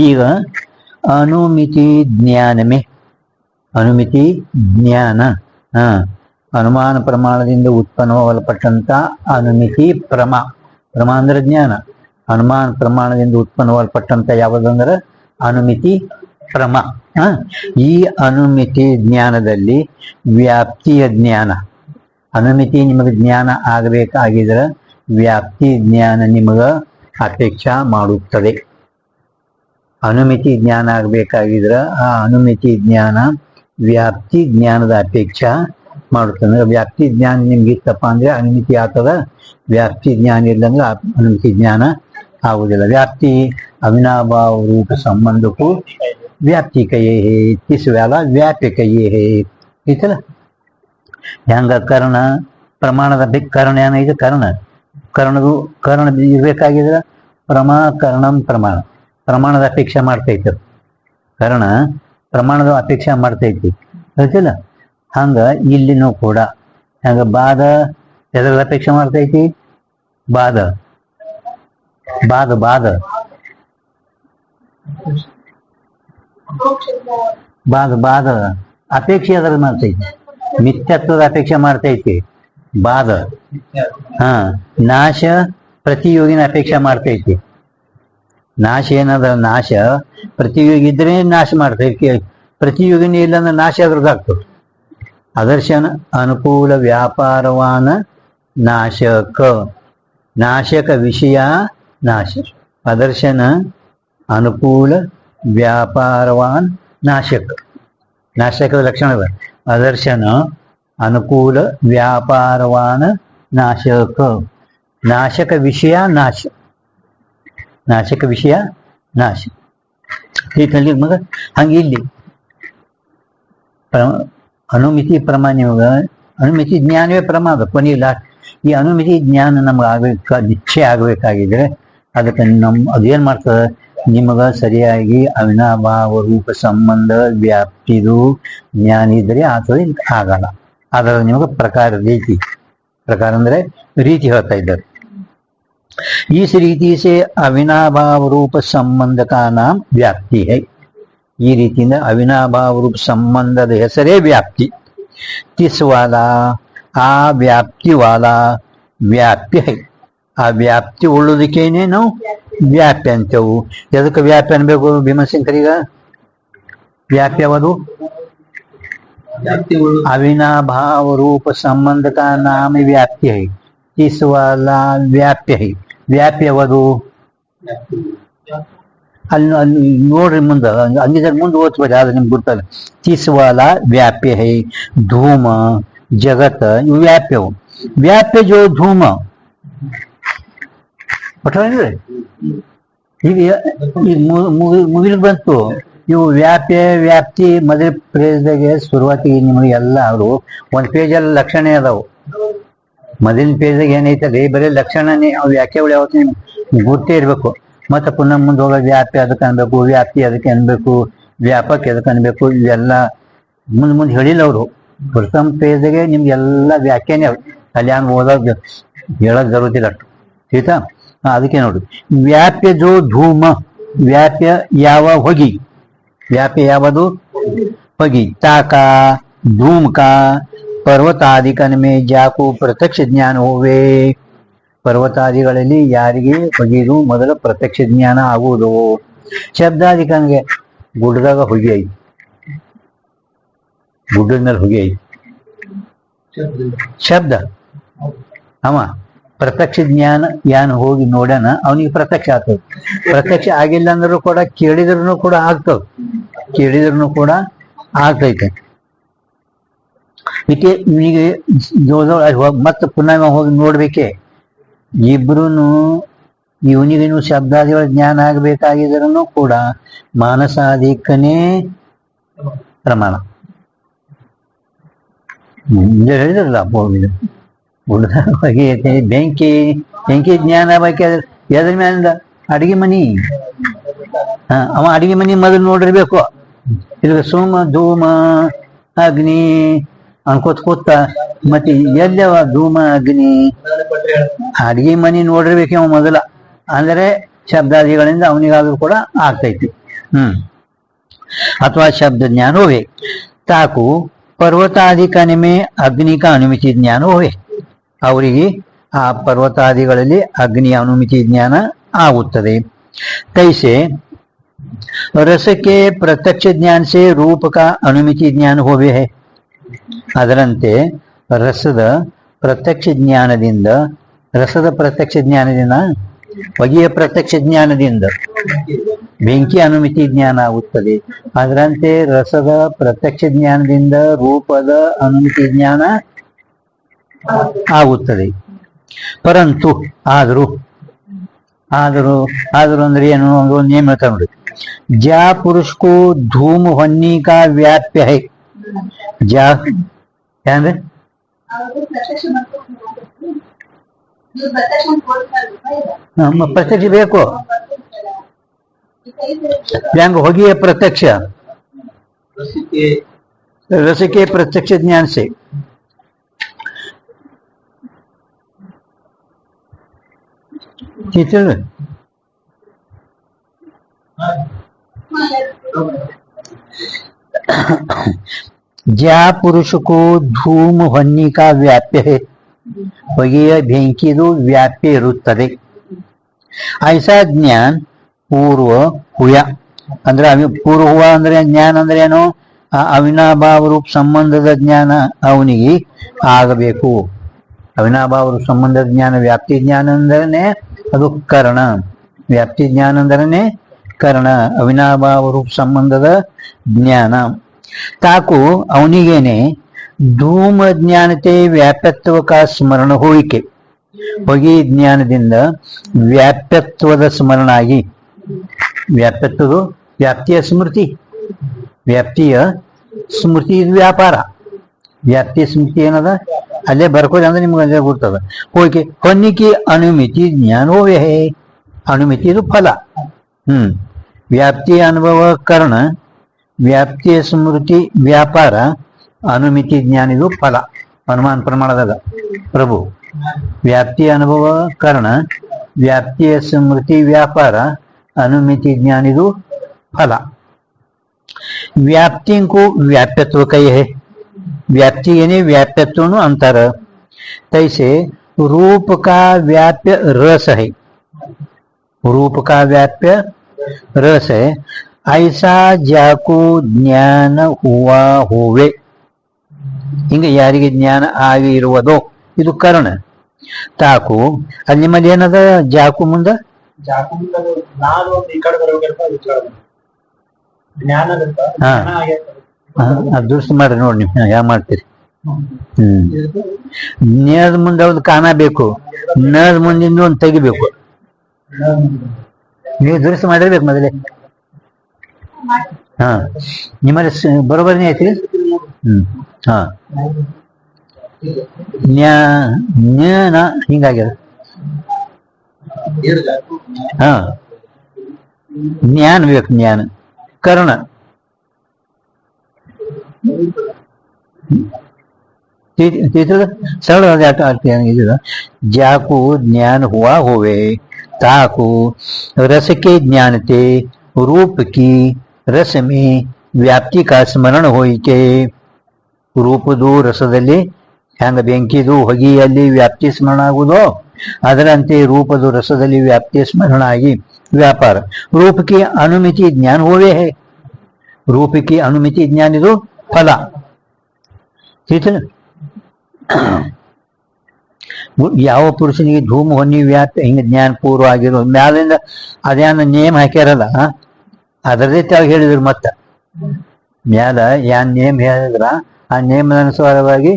ಈಗ ಅನುಮಿತಿ ಜ್ಞಾನಮೇ, ಅನುಮಿತಿ ಜ್ಞಾನ, ಹ ಅನುಮಾನ ಪ್ರಮಾಣದಿಂದ ಉತ್ಪನ್ನವಲ್ಪಟ್ಟಂತ ಅನುಮಿತಿ ಪ್ರಮಾ, ಪ್ರಮಾ ಅಂದ್ರೆ ಜ್ಞಾನ, ಅನುಮಾನ ಪ್ರಮಾಣದಿಂದ ಉತ್ಪನ್ನವಲ್ಪಟ್ಟಂತ ಯಾವುದಂದ್ರೆ ಅನುಮಿತಿ ಪ್ರಮ. ಈ ಅನುಮಿತಿ ಜ್ಞಾನದಲ್ಲಿ ವ್ಯಾಪ್ತಿಯ ಜ್ಞಾನ, ಅನುಮಿತಿ ನಿಮಗೆ ಜ್ಞಾನ ಆಗಬೇಕಾಗಿದ್ರೆ ವ್ಯಾಪ್ತಿ ಜ್ಞಾನ ನಿಮಗ ಅಪೇಕ್ಷಾ ಮಾಡುತ್ತದೆ. ಅನುಮಿತಿ ಜ್ಞಾನ ಆಗಬೇಕಾಗಿದ್ರೆ ಆ ಅನುಮಿತಿ ಜ್ಞಾನ ವ್ಯಾಪ್ತಿ ಜ್ಞಾನದ ಅಪೇಕ್ಷಾ ಮಾಡುತ್ತದೆ. ವ್ಯಾಪ್ತಿ ಜ್ಞಾನ ನಿಮ್ಗೆ ಇತ್ತಪ್ಪ ಅಂದ್ರೆ ಅನುಮಿತಿ ಆಗ್ತದ, ವ್ಯಾಪ್ತಿ ಜ್ಞಾನ ಇಲ್ಲಂದ್ರೆ ಅನುಮಿತಿ ಜ್ಞಾನ ಆಗುದಿಲ್ಲ. ವ್ಯಾಪ್ತಿ ಅವಿನಾಭಾವ ರೂಪ ಸಂಬಂಧಕ್ಕೂ ವ್ಯಾಪ್ತಿ ಕೈಯೇ ತಿಸುವೆಲ್ಲ ವ್ಯಾಪ್ಯ ಕೈಯೇ ಐತಲ್ಲ. ಹೆಂಗ ಕರ್ಣ ಪ್ರಮಾಣದ ಕರ್ಣ ಏನೈತೆ, ಕರ್ಣ ಇರ್ಬೇಕಾಗಿದ್ರೆ ಕರ್ಣಂ ಪ್ರಮಾಣ, ಪ್ರಮಾಣದ ಅಪೇಕ್ಷೆ ಮಾಡ್ತೈತೆ. ಕರ್ಣ ಪ್ರಮಾಣದ ಅಪೇಕ್ಷೆ ಮಾಡ್ತೈತಿ ಗೊತ್ತಿಲ್ಲ. ಹಂಗ ಇಲ್ಲಿನೂ ಕೂಡ ಹಂಗ ಬಾದ ಎದ್ರಲ್ಲಿ ಅಪೇಕ್ಷೆ ಮಾಡ್ತೈತಿ, ಬಾದ ಬಾದ ಬಾದ ಬಾದ ಬಾದ ಅಪೇಕ್ಷೆ ಅದ್ರಲ್ಲಿ ಮಾಡ್ತೈತಿ, ಮಿಥ್ಯತ್ವದ ಅಪೇಕ್ಷೆ ಮಾಡ್ತೈತಿ ಬಾದ. ನಾಶ ಪ್ರತಿಯೋಗಿನ ಅಪೇಕ್ಷೆ ಮಾಡ್ತೈತಿ. ನಾಶ ಏನದ, ನಾಶ ಪ್ರತಿಯೋಗಿ ಇದ್ರೆ ನಾಶ ಮಾಡ್ತೈತಿ, ಪ್ರತಿಯೋಗಿನಿ ಇಲ್ಲಂದ್ರೆ ನಾಶ ಅದ್ರದ್ದಾಗ್ತದೆ. ಅದರ್ಶನ ಅನುಕೂಲ ವ್ಯಾಪಾರವಾನ ನಾಶಕ, ನಾಶಕ ವಿಷಯ ನಾಶ. ಅದರ್ಶನ ಅನುಕೂಲ ವ್ಯಾಪಾರವಾನ್ ನಾಶಕ, ನಾಶಕದ ಲಕ್ಷಣದ ಅದರ್ಶನ ಅನುಕೂಲ ವ್ಯಾಪಾರವಾನ ನಾಶಕ, ನಾಶಕ ವಿಷಯ ನಾಶ, ನಾಶಕ ವಿಷಯ ನಾಶ. ಈ ಮಗ ಹಂಗೆ ಇಲ್ಲಿ ಅನುಮಿತಿ ಪ್ರಮಾಣ ನಿಮಗ ಅನುಮಿತಿ ಜ್ಞಾನವೇ ಪ್ರಮಾದ ಕೊನೆಯಿಲ್ಲ. ಈ ಅನುಮಿತಿ ಜ್ಞಾನ ನಮ್ಗೆ ನಿಶ್ಚಯ ಆಗಬೇಕಾಗಿದ್ರೆ ಅದಕ್ಕೆ ಅದೇನ್ ಮಾಡ್ತದೆ, ನಿಮಗ ಸರಿಯಾಗಿ ಅವಿನಾಭಾವ ರೂಪ ಸಂಬಂಧ ವ್ಯಾಪ್ತಿದು ಜ್ಞಾನ ಇದ್ರೆ ಆಗ್ತದೆ, ಆಗಲ್ಲ. ಅದರ ನಿಮಗೆ ಪ್ರಕಾರ ರೀತಿ, ಪ್ರಕಾರ ಅಂದ್ರೆ ರೀತಿ ಹೇಳ್ತಾ ಇದ್ದಾರೆ. इस रीति से अविनाभाव रूप संबंध का नाम व्याप्ति है. ಈ ರೀತಿಯಿಂದ ಅವಿನಾಭಾವ ರೂಪ ಸಂಬಂಧದ ಹೆಸರೇ ವ್ಯಾಪ್ತಿ. ತಿಸ್ ವಾಲಾ ಆ ವ್ಯಾಪ್ತಿ ವಾಲಾ ವ್ಯಾಪ್ಯ ಹೈ. ಆ ವ್ಯಾಪ್ತಿ ಉಳ್ಳೋದಕ್ಕೇನೆ ನಾವು ವ್ಯಾಪ್ಯ ಅಂತೇವು. ಎದಕ್ಕೆ ವ್ಯಾಪ್ಯ ಅನ್ಬೇಕು ಭೀಮಶಂಕರಿಗ? ವ್ಯಾಪ್ಯ ಯಾವುದು? अविनाभाव रूप संबंध का नाम व्याप्य है. इस वाला व्याप्य है. व्याप्य ಯಾವುದು? ಅಲ್ಲಿ ನೋಡ್ರಿ ಮುಂದೆ ಹಂಗಿದ್ರೆ ಮುಂದೆ ಓದ್ಬೋದು, ಆದ್ರೆ ನಿಮ್ಗೆ ಗೊತ್ತಲ್ಲ. ತಿಸ್ವಾಲ ವ್ಯಾಪ್ಯ ಹೈ, ಧೂಮ ಜಗತ್ ಇವು ವ್ಯಾಪ್ಯವು. ವ್ಯಾಪ್ಯ ಜೋ ಧೂಮ ಮುಗಿಲ್ ಬಂತು. ಇವು ವ್ಯಾಪ್ಯ ವ್ಯಾಪ್ತಿ ಮೊದಲ ಪೇಜ್ದಾಗೆ ಶುರುವಾತಿಗೆ ನಿಮಗೆ ಎಲ್ಲ ಅವರು ಒಂದು ಪೇಜಲ್ಲಿ ಲಕ್ಷಣ ಅದಾವು. ಮೊದಲಿನ ಪೇಜ್ದಾಗ ಏನೈತಲ್ಲ ಬರೀ ಲಕ್ಷಣನೇ, ಅವು ವ್ಯಾಖ್ಯೆಗಳು ಯಾವತ್ತು ನಿಮ್ಗೆ ಗೊತ್ತೇ ಇರಬೇಕು. ಮತ್ತೆ ಪುನಃ ಮುಂದೆ ಹೋಗೋ ವ್ಯಾಪ್ಯ ಅದಕ್ಕೆ ಅನ್ಬೇಕು, ವ್ಯಾಪ್ತಿ ಅದಕ್ಕೆ ಅನ್ಬೇಕು, ವ್ಯಾಪಕ ಅದಕ್ಕೆ ಅನ್ಬೇಕು, ಇವೆಲ್ಲ ಮುಂದೆ ಹೇಳಿಲ್ಲ ಅವರು. ಪ್ರಥಮ ಪೇಜ್ದಾಗೆ ನಿಮ್ಗೆಲ್ಲ ವ್ಯಾಖ್ಯಾನ ಅಲ್ಲಿ ಹಂಗೆ ಓದೋದು ಹೇಳೋದು ಜರುತ್ತಿಲ್ಲ ಅಷ್ಟು ಆಯ್ತಾ. ಅದಕ್ಕೆ ನೋಡಿ ವ್ಯಾಪ್ಯ ಜೋ ಧೂಮ, ವ್ಯಾಪ್ಯ ಯಾವ ಹೊಗಿ, ವ್ಯಾಪ್ಯ ಯಾವುದು ಹೊಗಿ. ತಾಕ ಧೂಮ್ ಕಾ ಪರ್ವತಾದಿಕನ ಮೇ ಜಾಕು ಪ್ರತ್ಯಕ್ಷ ಜ್ಞಾನ ಹೋವೆ. ಪರ್ವತಾದಿಗಳಲ್ಲಿ ಯಾರಿಗೆ ಹೊಗಿದು ಮೊದಲ ಪ್ರತ್ಯಕ್ಷ ಜ್ಞಾನ ಆಗುವುದು. ಶಬ್ದಾದಿಕನಿಗೆ ಗುಡ್ಡದಾಗ ಹೊಗೆ ಐತಿ, ಗುಡ್ಡದ ಮೇಲೆ ಹೊಗೆ ಐತಿ, ಶಬ್ದ ಅವ ಪ್ರತ್ಯಕ್ಷ ಜ್ಞಾನ ಯಾನ್ ಹೋಗಿ ನೋಡ್ಯಾನ, ಅವನಿಗೆ ಪ್ರತ್ಯಕ್ಷ ಆಗ್ತದೆ. ಪ್ರತ್ಯಕ್ಷ ಆಗಿಲ್ಲ ಅಂದ್ರೂ ಕೂಡ ಕೇಳಿದ್ರೂ ಕೂಡ ಆಗ್ತದೆ, ಕೇಳಿದ್ರೂ ಕೂಡ ಆಗ್ತೈತೆ. ಇದಕ್ಕೆ ಇವನಿಗೆ ಮತ್ತೆ ಪುನಃ ಹೋಗಿ ನೋಡ್ಬೇಕೆ. ಇಬ್ರುನು ಇವನಿಗೇನು ಶಬ್ದಾದಿಗಳ ಜ್ಞಾನ ಆಗ್ಬೇಕಾಗಿದ್ರೂ ಕೂಡ ಮಾನಸಾಧಿಕನೇ ಪ್ರಮಾಣ. ಹೇಳಿದ್ರಲ್ಲ ಬೆಂಕಿ ಬೆಂಕಿ ಜ್ಞಾನ ಬೇಕಾದ್ರೆ ಎದ್ರ ಮೇಲಿಂದ? ಅಡಿಗೆ ಮನಿ. ಅವ ಅಡಿಗೆ ಮನಿ ಮೊದಲು ನೋಡಿರ್ಬೇಕು. ಇದು ಸೋಮ ಧೂಮ ಅಗ್ನಿ ಅನ್ಕೋತ ಕೂತ ಮತ್ತೆ ಎಲ್ಲವ ಧೂಮ ಅಗ್ನಿ ಅಡಿಗೆ ಮನಿ ನೋಡಿರ್ಬೇಕು ಅವ ಮೊದಲ. ಅಂದ್ರೆ ಶಬ್ದಾದಿಗಳಿಂದ ಅವನಿಗಾದ್ರೂ ಕೂಡ ಆಗ್ತೈತಿ. ಅಥವಾ शब्द ज्ञान होवे ताकू पर्वतादिकनिमे अग्नि का अनुमिति ज्ञान होवे ಅವರಿಗೆ ಆ ಪರ್ವತಾದಿಗಳಲ್ಲಿ ಅಗ್ನಿಯ ಅನುಮಿತಿ ಜ್ಞಾನ ಆಗುತ್ತದೆ. तैसे रस के प्रत्यक्ष ज्ञान से रूप का अनुमिति ज्ञान होवे है. ಅದರಂತೆ ರಸದ ಪ್ರತ್ಯಕ್ಷ ಜ್ಞಾನದಿಂದ ಹೊಗೆಯ ಪ್ರತ್ಯಕ್ಷ ಜ್ಞಾನದಿಂದ ಬೆಂಕಿ ಅನುಮಿತಿ ಜ್ಞಾನ ಆಗುತ್ತದೆ. ಅದರಂತೆ ರಸದ ಪ್ರತ್ಯಕ್ಷ ಜ್ಞಾನದಿಂದ ರೂಪದ ಅನುಮಿತಿ ಜ್ಞಾನ ಆಗುತ್ತದೆ. ಪರಂತು ಆದರೂ ಅಂದ್ರೆ ಏನು ಒಂದು ನೇಮ ಹೇಳ್ತಾ ನೋಡಿ. ज्या पुरुष को धूम होने का व्याप्य है ज्या ಅಂದ್ರೆ ಪ್ರತ್ಯಕ್ಷ ಬೇಕು. ವ್ಯಾಂಗ ಹೊಗೆಯ ಪ್ರತ್ಯಕ್ಷ रस के प्रत्यक्ष ज्ञान से ठीक है. ज्या पुरुष को धूम होने का व्याप्य है ಹೊಗೆಯ ಬೆಂಕಿದು ವ್ಯಾಪ್ಯ ಇರುತ್ತದೆ. ಐಸಾ ಜ್ಞಾನ ಪೂರ್ವ ಹುಯ ಅಂದ್ರೆ ಪೂರ್ವ ಹುವ ಅಂದ್ರೆ ಜ್ಞಾನ ಅಂದ್ರೆ ಏನು? ಅವಿನಾಭಾವ ರೂಪ ಸಂಬಂಧದ ಜ್ಞಾನ ಅವನಿಗೆ ಆಗಬೇಕು. ಅವಿನಾಭಾವ ರೂಪ ಸಂಬಂಧದ ಜ್ಞಾನ ವ್ಯಾಪ್ತಿ ಜ್ಞಾನ ಅಂದ್ರನೆ ಅದು ಕರ್ಣ. ವ್ಯಾಪ್ತಿ ಜ್ಞಾನ ಅಂದ್ರನೆ ಕರ್ಣ. ಅವಿನಾಭಾವ ರೂಪ ಸಂಬಂಧದ ಜ್ಞಾನ ತಾಕು ಅವನಿಗೇನೆ ಧೂಮ ಜ್ಞಾನತೆ ವ್ಯಾಪ್ಯತ್ವ ಕಾ ಸ್ಮರಣ ಹೋಯಿಕೆ. ಹೊಗೆ ಜ್ಞಾನದಿಂದ ವ್ಯಾಪ್ಯತ್ವದ ಸ್ಮರಣ ಆಗಿ ವ್ಯಾಪ್ಯತ್ವದ ವ್ಯಾಪ್ತಿಯ ಸ್ಮೃತಿ ವ್ಯಾಪಾರ ವ್ಯಾಪ್ತಿಯ ಸ್ಮೃತಿ ಏನದ ಅಲ್ಲೇ ಬರ್ಕೋದೆ ಅಂದ್ರೆ ನಿಮ್ಗೆ ಅಲ್ಲೇ ಗೊತ್ತದ. ಹೋಗಿ ಹೊನ್ನಿಕೆ ಅನುಮಿತಿ ಜ್ಞಾನೋವೇ ಅನುಮಿತಿ ಇದು ಫಲ. ವ್ಯಾಪ್ತಿಯ ಅನುಭವ ಕರ್ಣ, ವ್ಯಾಪ್ತಿಯ ಸ್ಮೃತಿ ವ್ಯಾಪಾರ, ಅನುಮಿತಿ ಜ್ಞಾನ ಇದು ಫಲ. ಅನುಮಾನ ಪ್ರಮಾಣದಾಗ ಪ್ರಭು ವ್ಯಾಪ್ತಿಯ ಅನುಭವ ಕರ್ಣ, ವ್ಯಾಪ್ತಿಯ ಸ್ಮೃತಿ ವ್ಯಾಪಾರ, ಅನುಮಿತಿ ಜ್ಞಾನ ಇದು ಫಲ. व्याप्ति को व्याप्यत्व कही है. व्याप्ति यानी व्याप्यत्व अंतर. तैसे रूप का व्याप्य रस है. रूप का व्याप्य रस है. ऐसा जाको ज्ञान हुआ होवे ಹಿಂಗೆ ಯಾರಿಗೆ ಜ್ಞಾನ ಆಗಿ ಇರುವುದೋ ಇದು ಕರ್ಣ. ತಾಕು ಅಲ್ಲಿ ನಿಮ್ಮಲ್ಲಿ ಏನದ ಜಾಕು ಮುಂದ ಅದೃಷ್ಟ ಮಾಡ್ರಿ ನೋಡಿ ನೀವು ಯಾವ ಮಾಡ್ತೀರಿ. ನೇದ ಮುಂದೆ ಒಂದು ಕಾಣ ಬೇಕು, ನದ ಮುಂದಿಂದ ಒಂದು ತೆಗಿಬೇಕು. ನೀವು ದುರಸ್ತಿ ಮಾಡಿರ್ಬೇಕು ಮೊದಲೇ. ಹಾ ನಿಮ್ಮಲ್ಲಿ ಬರೋಬರನೇ ಐತಿ. ಹಾ ಜ್ಞಾನ ಹಿಂಗಾಗ್ಯದ. ಹಾ ಜ್ಞಾನ ಬೇಕು. ಜ್ಞಾನ कर्ण सरल जाको ज्ञान हुआ होवे ताको रस के ज्ञानते रूप की रस में व्याप्ति का स्मरण होई के ರೂಪದು ರಸದಲ್ಲಿ ಹೆಂಗ ಬೆಂಕಿದು ಹೊಗೆಯಲ್ಲಿ ವ್ಯಾಪ್ತಿ ಸ್ಮರಣ ಆಗುವುದೋ ಅದರಂತೆ ರೂಪದು ರಸದಲ್ಲಿ ವ್ಯಾಪ್ತಿ ಸ್ಮರಣ ಆಗಿ व्यापार रूप की अनुमिति ज्ञान होवे है. रूप की अनुमिति ज्ञान ಇದು ಫಲ. ठीक है. ಯಾವ ಪುರುಷನಿಗೆ ಧೂಮ ಹೊನ್ನಿ ವ್ಯಾಪ್ತಿ ಹಿಂಗೆ ಜ್ಞಾನ ಪೂರ್ವ ಆಗಿರೋ ಮ್ಯಾಲಿಂದ ಅದೇನ ನೇಮ್ ಹಾಕ್ಯಾರಲ್ಲ ಅದರದೇ ತಾವು ಹೇಳಿದ್ರು. ಮತ್ತ ಮ್ಯಾಲ ಯಾನ್ ನೇಮ್ ಹೇಳಿದ್ರ ಆ ನೇಮದ ಅನುಸಾರವಾಗಿ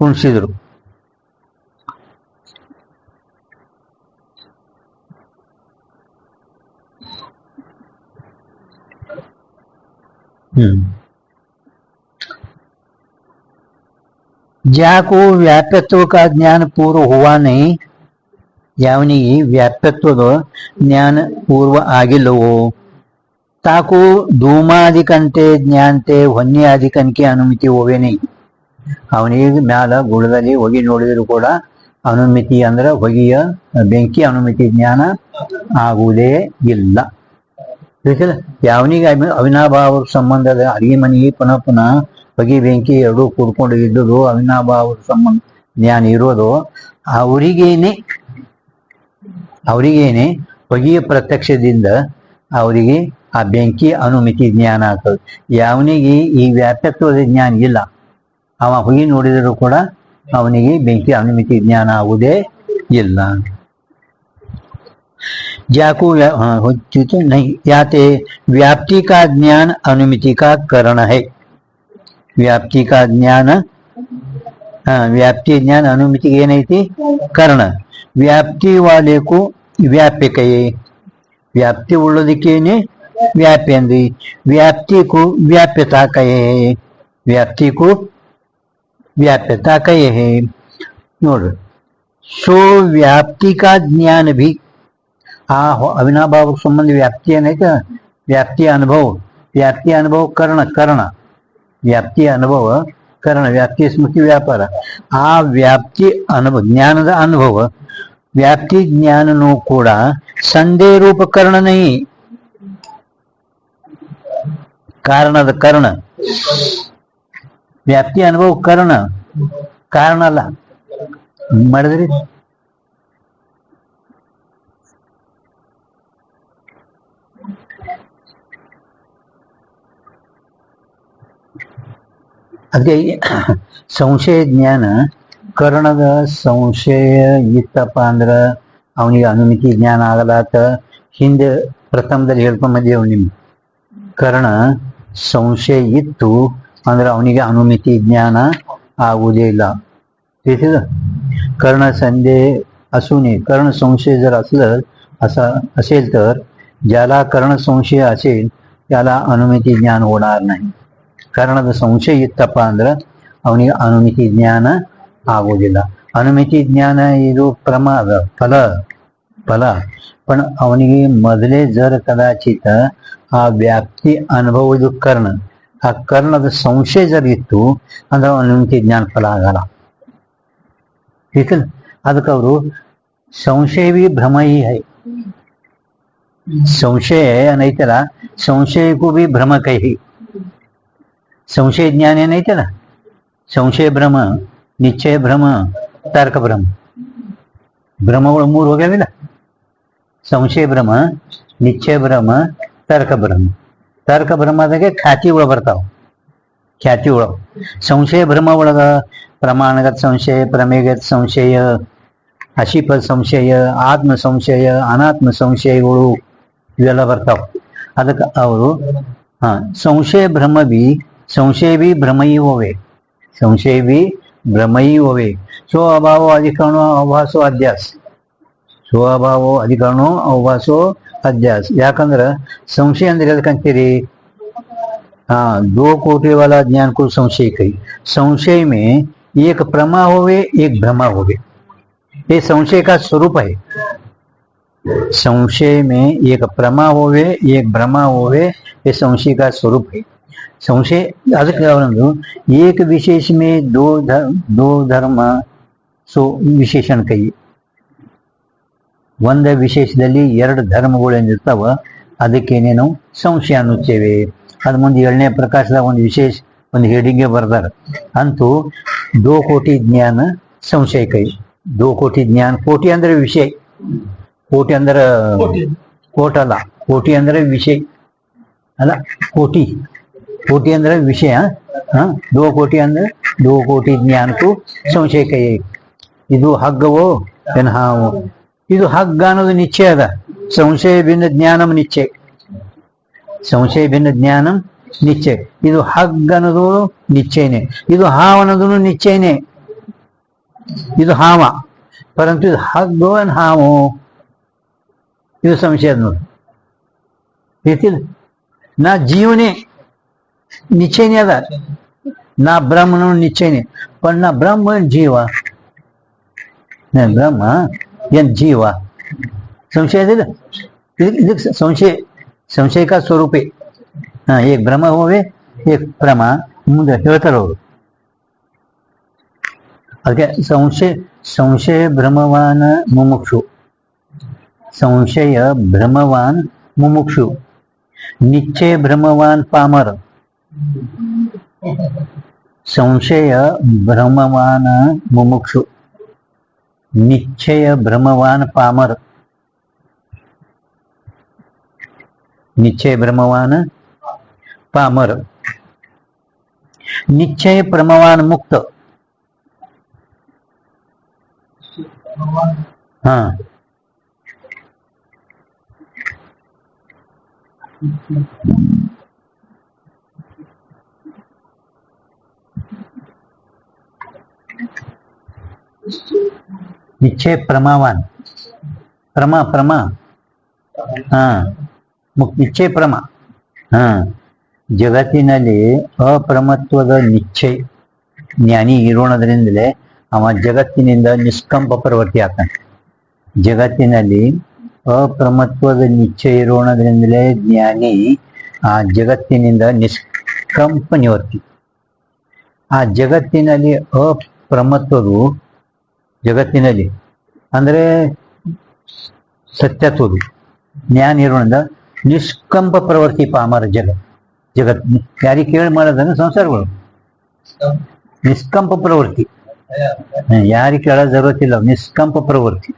ಕುಣಿಸಿದ್ರು. जाको व्याप्यत्व का ज्ञान पूर्व हुआ नहीं, यावनिಗೆ ವ್ಯಾಪ್ಯತ್ವದ ಜ್ಞಾನ ಪೂರ್ವ ಆಗಿಲ್ಲವೋ ताको धूमादिकंते ज्ञानते ಹೊನ್ನಿಯಾದಿಕನಿಗೆ ಅನುಮಿತಿ ಹೋವೇನೆ. ಅವನಿಗೆ ಮ್ಯಾಲ ಗುಳದಲ್ಲಿ ಹೋಗಿ ನೋಡಿದ್ರು ಕೂಡ ಅನುಮಿತಿ ಅಂದ್ರೆ ಹೊಗೆಯ ಬೆಂಕಿ ಅನುಮಿತಿ ಜ್ಞಾನ ಆಗುವುದೇ ಇಲ್ಲ. ಯಾವನಿಗೆ ಅವಿನಾಭಾವ ಸಂಬಂಧದ ಅಡಿಗೆ ಮನೆಗೆ ಪುನಃ ಪುನಃ ಹೊಗೆ ಬೆಂಕಿ ಎರಡೂ ಕೂಡ್ಕೊಂಡು ಇದ್ದುದು ಅವಿನಾಭಾವ ಸಂಬಂಧ ಜ್ಞಾನ ಇರೋದು ಅವರಿಗೇನೆ ಹೊಗೆಯ ಪ್ರತ್ಯಕ್ಷದಿಂದ ಅವರಿಗೆ ಆ ಬೆಂಕಿ ಅನುಮಿತಿ ಜ್ಞಾನ ಆಗ್ತದೆ. ಯಾವನಿಗೆ ಈ ವ್ಯಾಪ್ಯತ್ವದ ಜ್ಞಾನ ಇಲ್ಲ, ಅವ ಹೊಗೆ ನೋಡಿದರೂ ಕೂಡ ಅವನಿಗೆ ಬೆಂಕಿ ಅನುಮಿತಿ ಜ್ಞಾನ ಆಗುವುದೇ ಇಲ್ಲ. जाको नहीं याते व्याप्ति का ज्ञान अनुमिति का कारण है. व्याप्ति का ज्ञान व्याप्ति ज्ञान अनुमिति ये नहीं थी कारण. व्याप्ति वाले को व्याप्य कहे, व्याप्ति उಳ್ಳೋದಕ್ಕೇನೆ व्याप्य अंदी. व्याप्ति को व्याप्यता कहे, व्याप्ति को व्याप्यता कहे है. नोड सो व्याप्ति का ज्ञान भी आ अविनाभाव संबंध व्याप्ति नहीं था. व्याप्ति अनुभव कर्ण कर्ण व्याप्ति अनुभव कर्ण व्याप्ति स्मृति व्यापार. आ व्याप्ति अनुभव ज्ञानದ ಅನುಭವ ವ್ಯಾಪ್ತಿ ಜ್ಞಾನನೂ ಕೂಡ ಸಂದೇಹ ರೂಪ ಕರ್ಣ नहीं, ಕಾರಣದ ಕರ್ಣ. ವ್ಯಾಪ್ತಿ ಅನುಭವ ಕರ್ಣ ಕಾರಣ ಅಲ್ಲ. ಮಾಡಿದ್ರಿ ಅದೇ ಸಂಶಯ ಜ್ಞಾನ ಕರ್ಣದ ಸಂಶಯ ಇತ್ತಪ್ಪ ಅಂದ್ರ ಅವನಿಗೆ ಅನುಮಿತಿ ಜ್ಞಾನ ಆಗಲಾತ. ಹಿಂದೆ ಪ್ರಥಮದಲ್ಲಿ ಹೇಳ್ಕೊಂಬಂದೇವು ನಿಮ್ಗೆ, ಕರ್ಣ ಸಂಶಯ ಇತ್ತು ಅಂದ್ರೆ ಅವನಿಗೆ ಅನುಮಿತಿ ಜ್ಞಾನ आगुदे ಇಲ್ಲ. कर्ण संदेह असूने कर्ण संशय जर असेल तर ज्याला कर्ण संशय असेल त्याला अनुमिती ज्ञान होणार नाही. कर्णದ ಸಂಶಯ ಇತ್ತಪ್ಪ ಅಂದ್ರೆ ಅವನಿಗೆ ಅನುಮಿತಿ ಜ್ಞಾನ ಆಗೋದಿಲ್ಲ. ಅನುಮಿತಿ ಜ್ಞಾನ ಇದು ಪ್ರಮಾದ ಫಲ पण ಅವನಿಗೆ ಮೊದಲೇ जर कदाचित ಆ ವ್ಯಾಪ್ತಿ ಅನುಭವದ ಕರ್ಣ ಆ ಕರ್ಣದ ಸಂಶಯ जर ಇತ್ತು ಅಂದ್ರೆ ಅನುಮಿತಿ ಜ್ಞಾನ ಫಲ ಆಗಲ್ಲ. ठीक है. ಅದಕ್ಕೆ ಅವರು ಸಂಶಯ भी भ्रम ही है. संशय ಏನೈತಲ್ಲ ಸಂಶಯಕ್ಕೂ भी भ्रम कही. संशय ज्ञान ಏನೈತಲ್ಲ ಸಂಶಯ ಭ್ರಮ, ನಿಶ್ಚಯ ಭ್ರಮ, ತರ್ಕ ಭ್ರಮ. ಭ್ರಮಗಳು ಮೂರು ಹೋಗ್ಯಾವಿಲ್ಲ, ಸಂಶಯ ಭ್ರಮ, ನಿಶ್ಚಯ ಭ್ರಮ, ತರ್ಕ ಭ್ರಮ. ತರ್ಕ ಭ್ರಮದಾಗೆ ಖ್ಯಾತಿ ಒಳ ಬರ್ತಾವ. ಖ್ಯಾತಿ ಒಳ ಸಂಶಯ ಭ್ರಮ ಒಳಗ ಪ್ರಮಾಣಗತ ಸಂಶಯ, ಪ್ರಮೇಯಗತ ಸಂಶಯ, ಅಶಿಪದ ಸಂಶಯ, ಆತ್ಮ ಸಂಶಯ, ಅನಾತ್ಮ ಸಂಶಯಗಳು ಇವೆಲ್ಲ ಬರ್ತಾವ. ಅದಕ್ಕೆ ಅವರು ಸಂಶಯ ಭ್ರಮ भी संशय भी भ्रम ही होवे, संशय भी भ्रम ही होवे. सो अभावो अधिकरणो अभासो अध्यास, सो अभावो अधिकरणो अभासो अध्यास. ಯಾಕಂದ್ರೆ ಸಂಶಯ ಅಂದ್ರೆ ಎದಕ್ಕಂತೀರಿ? दो कोटि वाला ज्ञान को संशय कही. संशय में एक प्रमा होवे एक भ्रमा होवे, ये संशय का स्वरूप है. संशय में एक प्रमा होवे एक भ्रमा होवे, ये संशय का स्वरूप है. संशय ಅದಕ್ಕೆ ಅವರೊಂದು ಏಕ ವಿಶೇಷ में दो धर्म सो ವಿಶೇಷಣ ಕೈ. ಒಂದ ವಿಶೇಷದಲ್ಲಿ ಎರಡು ಧರ್ಮಗಳು ಏನಿರ್ತಾವ ಅದಕ್ಕೇನೆ ನಾವು ಸಂಶಯ ಅನ್ನುತ್ತೇವೆ. ಅದು ಮುಂದೆ 7ನೇ ಪ್ರಕಾಶದ ಒಂದು ವಿಶೇಷ ಒಂದು ಹೆಡಿಂಗ್ಗೆ ಬರ್ದಾರ. ಅಂತೂ दो कोटि ज्ञान संशय ಕೈ. दो कोटि ज्ञान, ಕೋಟಿ ಅಂದ್ರೆ ವಿಷಯ, ಕೋಟಿ ಅಂದ್ರೆ ಕೋಟ್ ಅಲ್ಲ, ಕೋಟಿ ಅಂದ್ರೆ ವಿಷಯ ಅಲ್ಲ, ಕೋಟಿ ಕೋಟಿ ಅಂದ್ರೆ ವಿಷಯ. दो कोटि ಅಂದ್ರೆ दो कोटि ज्ञान को ಸಂಶಯ ಕೈ. ಇದು ಹಗ್ಗವೋ ಏನ್ ಹಾವು? ಇದು ಹಗ್ಗ ಅನ್ನೋದು ನಿಶ್ಚಯ ಅದ. ಸಂಶಯ ಭಿನ್ನ ಜ್ಞಾನಂ ನಿಶ್ಚಯ, ಸಂಶಯ ಭಿನ್ನ ಜ್ಞಾನಂ ನಿಶ್ಚಯ. ಇದು ಹಗ್ಗ ಅನ್ನೋದು ನಿಶ್ಚಯನೇ, ಇದು ಹಾವ ಅನ್ನೋದು ನಿಶ್ಚಯನೇ. ಇದು ಹಾವ, ಪರಂತು ಇದು ಹಗ್ಗೋ ಏನ್ ಹಾವು? ಇದು ಸಂಶಯ ನೋಡಿ. ಹೇಳ್ತಿಲ್ಲ ನಾ ಜೀವನೇ निश्चय अदा ना ब्रह्म निश्चय पण ना ब्रह्म जीव ब्रह्म एन जीव संशय संशय संशय का स्वरूप है. एक ब्रह्म होवे एक प्रमा ಮುಂದೆ ಹೇಳ್ತಾರೆ ಅವರು. ಅದಕ್ಕೆ ಸಂಶಯ संशय भ्रमवान मुमुक्षु, संशय भ्रमवान मुमुक्षु, निश्चय भ्रमवान पामर, संशय भ्रमवान मुमुक्षु, निश्चय भ्रमवान पामर, निश्चय भ्रमवान पामर, निश्चय प्रमवान मुक्त, हाँ निश्चय प्रमावान, प्रमा प्रमा, हाँ ನಿಶ್ಚಯ ಪ್ರಮ, ಜಗತ್ತಿನಲ್ಲಿ ಅಪ್ರಮತ್ವದ ನಿಶ್ಚಯ ಜ್ಞಾನಿ ಇರೋಣದ್ರಿಂದಲೇ ಅವ ಜಗತ್ತಿನಿಂದ ನಿಷ್ಕಂಪ ಪ್ರವೃತ್ತಿ ಆಗ್ತಾನೆ. ಜಗತ್ತಿನಲ್ಲಿ ಅಪ್ರಮತ್ವದ ನಿಶ್ಚಯ ಇರೋಣದ್ರಿಂದಲೇ ಜ್ಞಾನಿ ಆ ಜಗತ್ತಿನಿಂದ ನಿಷ್ಕಂಪ ನಿವರ್ತಿ. ಆ ಜಗತ್ತಿನಲ್ಲಿ ಅಪ್ರಮತ್ವದು, ಜಗತ್ತಿನಲ್ಲಿ ಅಂದ್ರೆ ಸತ್ಯತ್ವದು ಜ್ಞಾನ ಇರೋದ್ರಿಂದ ನಿಷ್ಕಂಪ ಪ್ರವೃತ್ತಿ ಪಾಮರ ಜಗತ್ ಯಾರಿಗೆ ಕೇಳಿ ಮಾಡೋದನ್ನ ಸಂಸಾರಗಳು ನಿಷ್ಕಂಪ ಪ್ರವೃತ್ತಿ, ಯಾರಿಗೆ ಕೇಳೋ ಜರುರತ್ತಿಲ್ಲ, ನಿಷ್ಕಂಪ ಪ್ರವೃತ್ತಿ.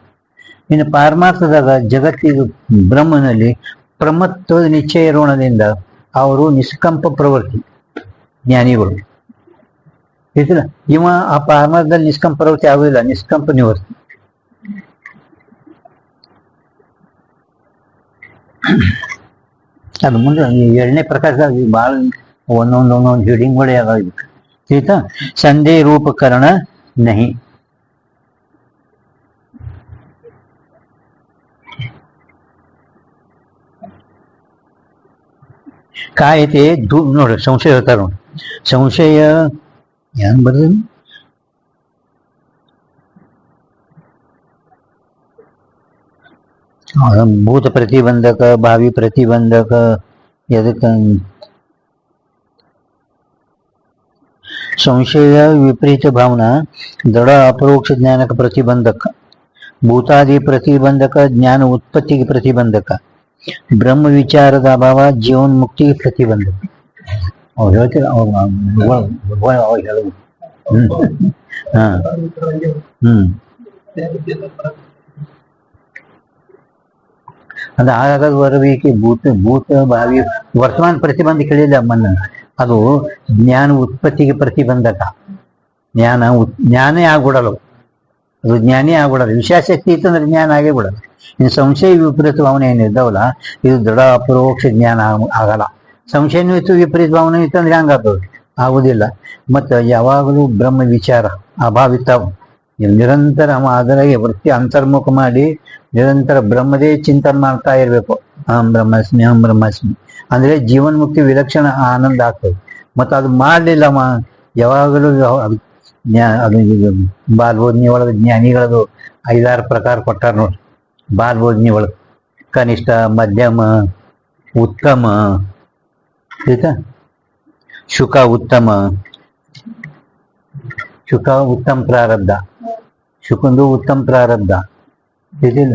ಇನ್ನು ಪಾರಮಾರ್ಥದಾಗ ಜಗತ್ತಿಗೆ ಬ್ರಹ್ಮನಲ್ಲಿ ಪ್ರಮತ್ವದ ನಿಶ್ಚಯ ಇರೋಣದಿಂದ ಅವರು ನಿಷ್ಕಂಪ ಪ್ರವೃತ್ತಿ ಜ್ಞಾನಿಗಳು. ಗೊತ್ತಿಲ್ಲ, ಇವ ಆ ಪಾರಮಾರ್ಥದಲ್ಲಿ ನಿಷ್ಕಂಪ ಪ್ರವೃತ್ತಿ ಆಗುದಿಲ್ಲ, ನಿಷ್ಕಂಪ ನಿವರ್ತಿ. ಅದು ಮುಂದೆ ಎರಡನೇ ಪ್ರಕಾರದಾಗ ಭಾಳ ಒಂದೊಂದು ಹಿಡಿಂಗ್ಗಳೇ ಅದಾವ ಇದಕ್ಕೆ. ಆಯ್ತಾ, ಸಂದೇಹ ರೂಪಕರಣ ನಹಿ. ಕಾಯತೆ ನೋಡ್ರಿ ಸಂಶಯ ಹೇಳ್ತಾರ ನೋಡಿ. ಸಂಶಯ ಏನ್ ಬರ್ದ ಭೂತ ಪ್ರತಿಬಂಧಕ, ಭಾವಿ ಪ್ರತಿಬಂಧಕ, ಎದಕ್ಕ ಸಂಶಯ ವಿಪರೀತ ಭಾವನಾ ದೃಢ ಅಪರೋಕ್ಷ ಜ್ಞಾನಕ್ಕೆ ಪ್ರತಿಬಂಧಕ, ಭೂತಾದಿ ಪ್ರತಿಬಂಧಕ ಜ್ಞಾನ ಉತ್ಪತ್ತಿಗೆ ಪ್ರತಿಬಂಧಕ, ಬ್ರಹ್ಮ ವಿಚಾರದ ಅಭಾವ ಜೀವನ್ಮುಕ್ತಿಗೆ ಪ್ರತಿಬಂಧಕ. ಅವ್ರು ಹೇಳ್ತೀರ ಅವಾಗ ಹೇಳುದು. ಅದು ಆಗಾಗ ಬರಬೇಕು. ಭೂತ ಭಾವಿ ವರ್ತಮಾನ ಪ್ರತಿಬಂಧ ಕೇಳಿಲ್ಲ ಮನ್ನ, ಅದು ಜ್ಞಾನ ಉತ್ಪತ್ತಿಗೆ ಪ್ರತಿಬಂಧಕ. ಜ್ಞಾನೇ ಆಗ್ಬಿಡಲ್ಲ, ಅದು ಜ್ಞಾನೇ ಆಗ್ಬಿಡಲ್ಲ. ವಿಷಯಾಸಕ್ತಿ ಇತ್ತಂದ್ರೆ ಜ್ಞಾನ ಆಗೇ ಬಿಡಲ್ಲ. ಇನ್ನು ಸಂಶಯ ವಿಪರೀತ ಭಾವನೆ ಏನಿದ್ದಾವಲ್ಲ, ಇದು ದೃಢ ಅಪರೋಕ್ಷ ಜ್ಞಾನ ಆಗಲ್ಲ. ಸಂಶಯನೂ ಇತ್ತು, ವಿಪರೀತ ಭಾವನೆ ಇತ್ತಂದ್ರೆ ಹಂಗಾಗ್ತದೆ, ಆಗುದಿಲ್ಲ. ಮತ್ತು ಯಾವಾಗಲೂ ಬ್ರಹ್ಮ ವಿಚಾರ ಅಭಾವಿತ ನಿರಂತರ ಅದರಾಗೆ ವೃತ್ತಿ ಅಂತರ್ಮುಖ ಮಾಡಿ ನಿರಂತರ ಬ್ರಹ್ಮದೇ ಚಿಂತನೆ ಮಾಡ್ತಾ ಇರ್ಬೇಕು. ಅಹಂ ಬ್ರಹ್ಮಾಸ್ಮಿ, ಅಹಂ ಬ್ರಹ್ಮಾಸ್ಮಿ ಅಂದ್ರೆ ಜೀವನ್ಮುಕ್ತಿ ವಿಲಕ್ಷಣ ಆನಂದ ಆಗ್ತದೆ. ಮತ್ತು ಅದು ಮಾಡಲಿಲ್ಲ ಯಾವಾಗಲೂ ಅದು ಬಾಲ್ಬೋಧನಿ ಒಳಗೆ ಜ್ಞಾನಿಗಳದು 5-6 ಪ್ರಕಾರ ಕೊಟ್ಟಾರ ನೋಡಿ. ಬಾಲ್ಬೋಧನಿ ಒಳಗೆ ಕನಿಷ್ಠ, ಮಧ್ಯಮ, ಉತ್ತಮ, ಆಯ್ತಾ, ಶುಕ ಉತ್ತಮ, ಶುಕ ಉತ್ತಮ ಪ್ರಾರಬ್ಧ, ಶುಕಂದು ಉತ್ತಮ ಪ್ರಾರಬ್ಧ, ತಿಳಿಲ್ಲ.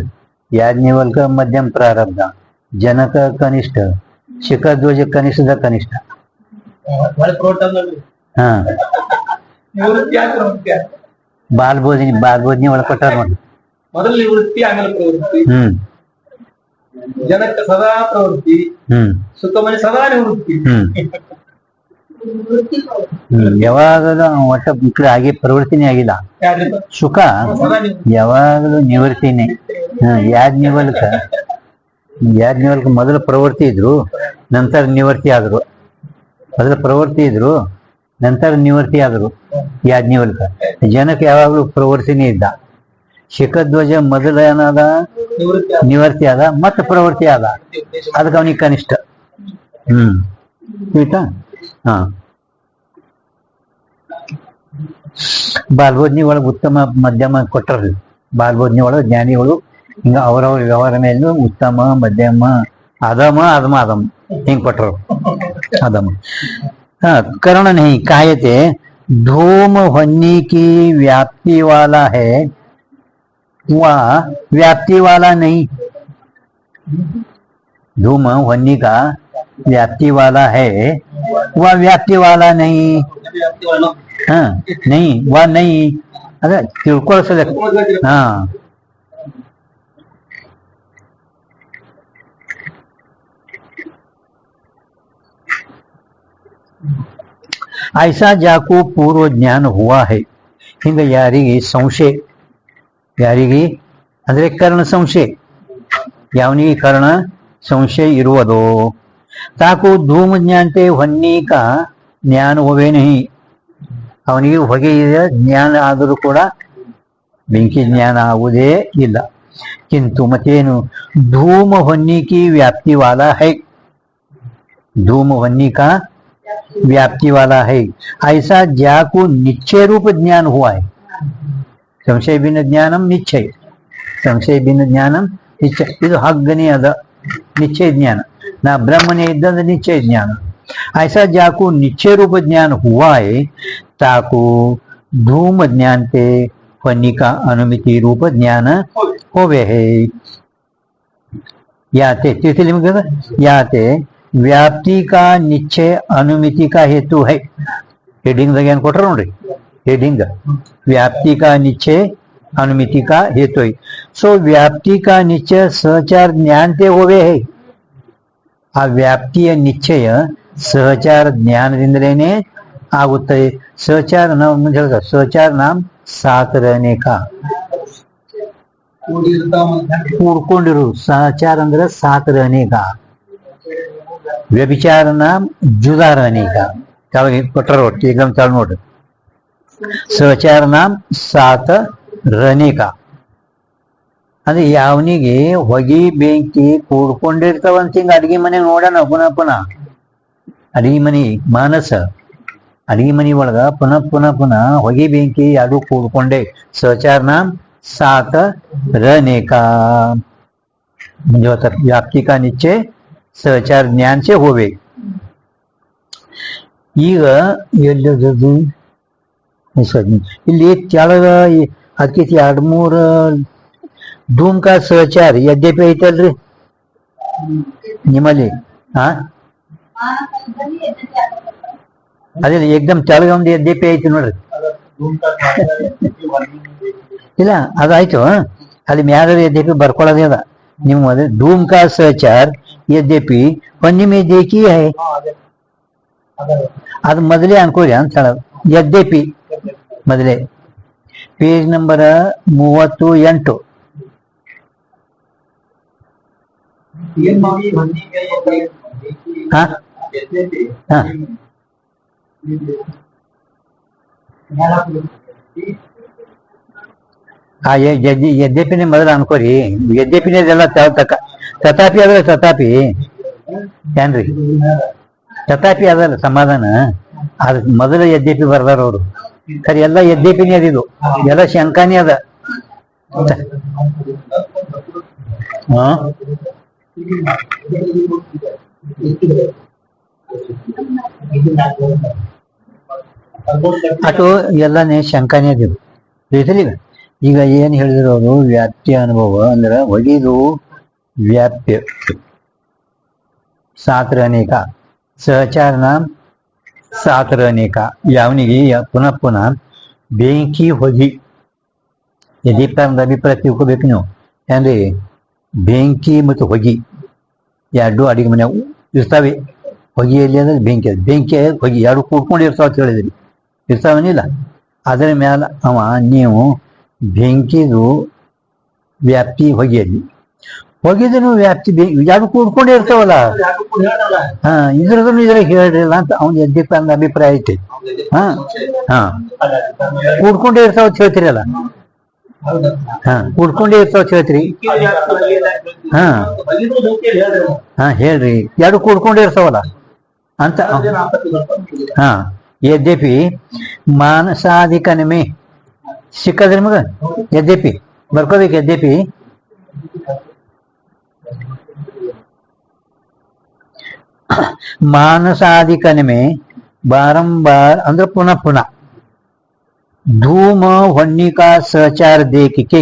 ಯಾಜ್ಞವಲ್ಕ ಮಧ್ಯಮ ಪ್ರಾರಬ್ಧ, ಜನಕ ಕನಿಷ್ಠ, ಶಿಖಧ್ವಜ ಕನಿಷ್ಠದ ಕನಿಷ್ಠ. ಹಾ, ಬಾಲ್ಬೋಧನಿ ಒಳಗೆ ಕೊಟ್ಟಾರ ನೋಡಿ. ಮೊದಲು ನಿವೃತ್ತಿ, ಆಮೇಲೆ ಪ್ರವೃತ್ತಿ. ಜನಕ್ಕೆ ಸದಾ ಪ್ರವೃತ್ತಿ, ಸುಖಮನೆ ಸದಾ ನಿವೃತ್ತಿ. ಯಾವಾಗಲೂ ಒಟ್ಟ ಈ ಕಡೆ ಆಗಿ ಪ್ರವೃತ್ತಿನೇ ಆಗಿಲ್ಲ. ಸುಖ ಯಾವಾಗಲೂ ನಿವೃತ್ತಿನೇ. ಯಾಜ್ಞವಲ್ಕ ಮೊದಲು ಪ್ರವೃತ್ತಿ ಇದ್ರು, ನಂತರ ನಿವೃತ್ತಿ ಆದ್ರು. ಮೊದಲು ಪ್ರವೃತ್ತಿ ಇದ್ರು, ನಂತರ ನಿವೃತ್ತಿ ಆದ್ರು ಯಾಜ್ಞವಲ್ಕ. ಜನಕ್ಕೆ ಯಾವಾಗಲೂ ಪ್ರವೃತ್ತಿನೇ ಇದ್ದ. ಶಿಖಧ್ವಜ ಮೊದಲ ಏನಾದ, ನಿವೃತ್ತಿ ಆದ, ಮತ್ತೆ ಪ್ರವೃತ್ತಿ ಆದ. ಅದಕ್ಕೆ ಅವನಿಗೆ ಕನಿಷ್ಠ. ಆಯ್ತಾ. ಹಾ, ಬಾಲ್ಬೋಧನಿ ಒಳಗೆ ಉತ್ತಮ ಮಧ್ಯಮ ಕೊಟ್ಟರು. ಬಾಲ್ಬೋಧನಿ ಒಳಗೆ ಜ್ಞಾನಿಗಳು ಹಿಂಗ ಅವರವ್ರ ವ್ಯವಹಾರ ಮೇಲೆ ಉತ್ತಮ, ಮಧ್ಯಮ, ಅಧಮ, ಹಿಂಗ್ ಕೊಟ್ಟರು. ಅಧಮ करण नहीं कायते धूम होने की व्याप्ति वाला है वह व्याप्ति वाला नहीं। धूम वन्नी का व्याप्ति वाला है, वह व्याप्ति वाला नहीं। हाँ नहीं, वह नहीं। अरे तिरकोळ से हाँ ऐसा जाको पूर्व ज्ञान हुआ है। ಹಿಂಗ ಯಾರಿಗೆ ಸಂಶಯ, ಯಾರಿಗೆ ಅಂದ್ರೆ ಕರ್ಣ ಸಂಶಯ, ಯಾವನಿಗೆ ಕರ್ಣ ಸಂಶಯ ಇರುವುದೋ ತಾಕು ಧೂಮ ಜ್ಞಾನತೆ ಹೊನ್ನಿ ಕಾ ಜ್ಞಾನ ಹೋವೇ ನಹಿ, ಅವನಿಗೆ ಹೊಗೆಯ ಜ್ಞಾನ ಆದರೂ ಕೂಡ ಬೆಂಕಿ ಜ್ಞಾನ ಆಗುವುದೇ ಇಲ್ಲ. किंतु मतेनु धूम वन्नी की व्याप्ति वाला है, धूम वन्नी का व्याप्ति वाला है। ऐसा ज्याको निश्चय रूप ज्ञान हुआ है। संशय भिन्न ज्ञानम निश्चय, संशय भिन्न ज्ञानम निश्चय, ಇದು ಹಗ್ಗನೇ ಅದ निश्चय ज्ञान, ನಾ ಬ್ರಹ್ಮನೇ ಇದ್ದಂದ निश्चय ज्ञान। ऐसा जाको निश्चय रूप ज्ञान हुआ है, ताको धूम ज्ञान ते वन्नी का अनुमिति रूप ज्ञान होवे है। याते तिथिल याते व्याप्ति का निश्चय अनुमिति का हेतु है। हेडिंग ज्ञान कोटर नोड्री, हेडिंग व्याप्ति का निश्चय अनुमिति का हेतु है। सो व्याप्ति का निश्चय सहचार ज्ञान ते होवे है। आ व्याप्तिಯ ನಿಶ್ಚಯ ಸಹಚಾರ ಜ್ಞಾನದಿಂದಲೇನೆ ಆಗುತ್ತದೆ। सहचार नाम मुझे सहचार नाम साथ रहने का, ಕೂಡ್ಕೊಂಡಿರು सहचार ಅಂದ್ರೆ साथ रहने का, व्यभिचार नाम जुदा रहने का। त्यावेळी पटर होती एकदम चालू नोट, सहचार नाम साथ रहने का ಅಂದ್ರೆ ಯಾವನಿಗೆ ಹೊಗೆ ಬೆಂಕಿ ಕೂಡ್ಕೊಂಡಿರ್ತಾವಂತ ಹಿಂಗ ಅಡಿಗೆ ಮನೆ ನೋಡೋಣ ಪುನಃ ಪುನಃ ಅಡಿಗೆ ಮನೆ ಮಾನಸ, ಅಡಿಗೆ ಮನೆ ಒಳಗ ಪುನಃ ಪುನಃ ಪುನಃ ಹೊಗೆ ಬೆಂಕಿ ಎರಡು ಕೂಡ್ಕೊಂಡೆ। सहचार नाम साथ रहने का, म्हणजे होतात व्याप्ति का निश्चय सहचार ज्ञान से होवे। ಈಗ ಎಲ್ಲದದು ಇಲ್ಲಿ ಕೆಳಗ ಅದಕ್ಕೆ ಎರಡು ಮೂರು ಧೂಮ್ का सहचार ಯದ್ಯಪಿ ಐತಲ್ರಿ ನಿಮ್ಮಲ್ಲಿ? ಹಾ ಅದೇ ಏಕ್ದಮ್ ಕೆಳಗ ಒಂದು ಯದ್ಯಪಿ ಐತಿ ನೋಡ್ರಿ, ಇಲ್ಲ ಅದಾಯ್ತು, ಅಲ್ಲಿ ಮ್ಯಾಗ ಯದ್ಯಪಿ ಬರ್ಕೊಳ್ಳೋದೇ ಅದ ನಿಮ್ಮ ಅದೇ ಧೂಮ್ का सहचार यद्यपि वन्नी में देखी है, ಅದು ಮೊದಲೇ ಅನ್ಕೋರಿ ಅಂತ ಹೇಳ ಯದ್ಯಪಿ ಮೊದಲೇ ಪೇಜ್ ನಂಬರ್ 38। हाँ हाँ हाँ ಯದ್ಯಪಿನೇ ಮೊದಲು ಅನ್ಕೋರಿ, ಯದ್ಯಪಿನೇ ಇದೆಲ್ಲ ತಥಾಪಿ ಅದಲ್ಲ, ತಥಾಪಿ ಏನ್ರಿ ತಥಾಪಿ ಅದಲ್ಲ ಸಮಾಧಾನ, ಅದ್ ಮೊದಲು ಯದ್ಯಪಿ ಬರ್ದಾರ ಅವರು, ಖರೆ ಎಲ್ಲ ಯದ್ಯಪಿನೇ ಅದಿದು, ಎಲ್ಲ ಶಂಕಾನೇ ಅದ। ಹಾ ಅದು ಎಲ್ಲನೇ ಶಂಕಾನೇ ಅದಿದು ತಿಳಿತಲ್ಲ। ಈಗ ಏನ್ ಹೇಳಿದ್ರು ಅವರು, ವ್ಯಾಪ್ತಿಯ ಅನುಭವ ಅಂದ್ರೆ ಒಗಿದು ವ್ಯಾಪ್ಯ साथ रहने का, सहचार नाम साथ रहने का। ಯಾವನಿಗೆ ಪುನಃ ಪುನಃ ಬೆಂಕಿ ಹೊಗಿ ದೀಪ ಅಭಿಪ್ರಾಯ ತಿಳ್ಕೋಬೇಕು ನೀವು, ಅಂದ್ರೆ ಬೆಂಕಿ ಮತ್ತು ಹೊಗಿ ಎರಡು ಅಡಿಗೆ ಮನೆ ಇರ್ತಾವೆ, ಹೊಗೆಯಲ್ಲಿ ಅಂದ್ರೆ ಬೆಂಕಿ, ಬೆಂಕಿ ಹೊಗಿ ಎರಡು ಕೂಡ್ಕೊಂಡು ಇರ್ತಾವ ಅಂತ ಹೇಳಿದ್ರಿ, ಇರ್ತಾವನಿಲ್ಲ? ಅದರ ಮ್ಯಾಲ ಅವ ನೀವು ಬೆಂಕಿದು ವ್ಯಾಪ್ತಿ ಹೊಗೆಯಲ್ಲಿ, ಹೊಗಿದನು ವ್ಯಾಪ್ತಿ ಎರಡು ಕೂಡ್ಕೊಂಡೇ ಇರ್ತಾವಲ್ಲ, ಹಾ ಇದ್ರದನ್ನು ಇದ್ರಾಗ ಹೇಳಿರಲ್ಲ ಅಂತ ಅವ್ನ ಯದ್ಯಪ್ಪ ಅಂದ ಅಭಿಪ್ರಾಯ ಐತಿ। ಹಾ ಹಾ ಕೂಡ್ಕೊಂಡೇ ಇರ್ತಾವ ಅಂತ ಹೇಳ್ತೀರಲ್ಲ, ಹಾ ಕೂಡ್ಕೊಂಡೇ ಇರ್ತಾವ ಅಂತ ಹೇಳ್ತೀರಿ, ಹಾ ಹಾ ಹೇಳ್ರಿ, ಎರಡು ಕೂಡ್ಕೊಂಡೇ ಇರ್ತಾವಲ್ಲ ಅಂತ। ಹಾ ಯದ್ಯಪಿ ಮಾನಸಾಧಿಕನಮೆ ಸಿಕ್ಕದ್ರಿ ಮಗ, ಯದ್ಯಪಿ ಬರ್ಕೋಬೇಕು, ಯದ್ಯಪಿ मानसाधिकन में बारंबार अंदर पुनः पुनः धूम वन्नी का सहचार देख के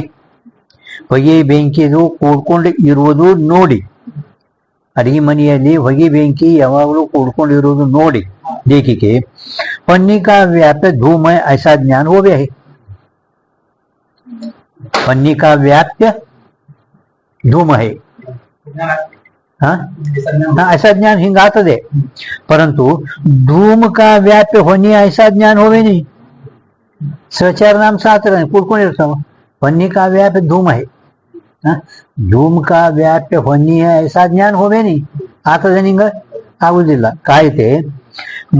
ಹೊಗೆ ಬೆಂಕಿದು ಕೂಡ್ಕೊಂಡು ಇರುವುದು ನೋಡಿ. ಅಡಿಗೆ ಮನೆಯಲ್ಲಿ ಹೊಗೆ ಬೆಂಕಿ ಯಾವಾಗಲೂ ಕೂಡ್ಕೊಂಡಿರುವುದು ನೋಡಿ देखिए पन्नी का व्याप्य धूम है ऐसा ज्ञान हो गया है. पन्नी का व्याप्य धूम है हाँ ऐसा ज्ञान हिंगातदे परंतु धूम का व्याप्य होने ऐसा ज्ञान होवे नहीं. सचार नाम साथ रहे कुड़कुण पन्नी का व्याप्य धूम है धूम का व्याप्य होनी है ऐसा ज्ञान होवे नहीं आतदे निंग आगुदिल्ल कायते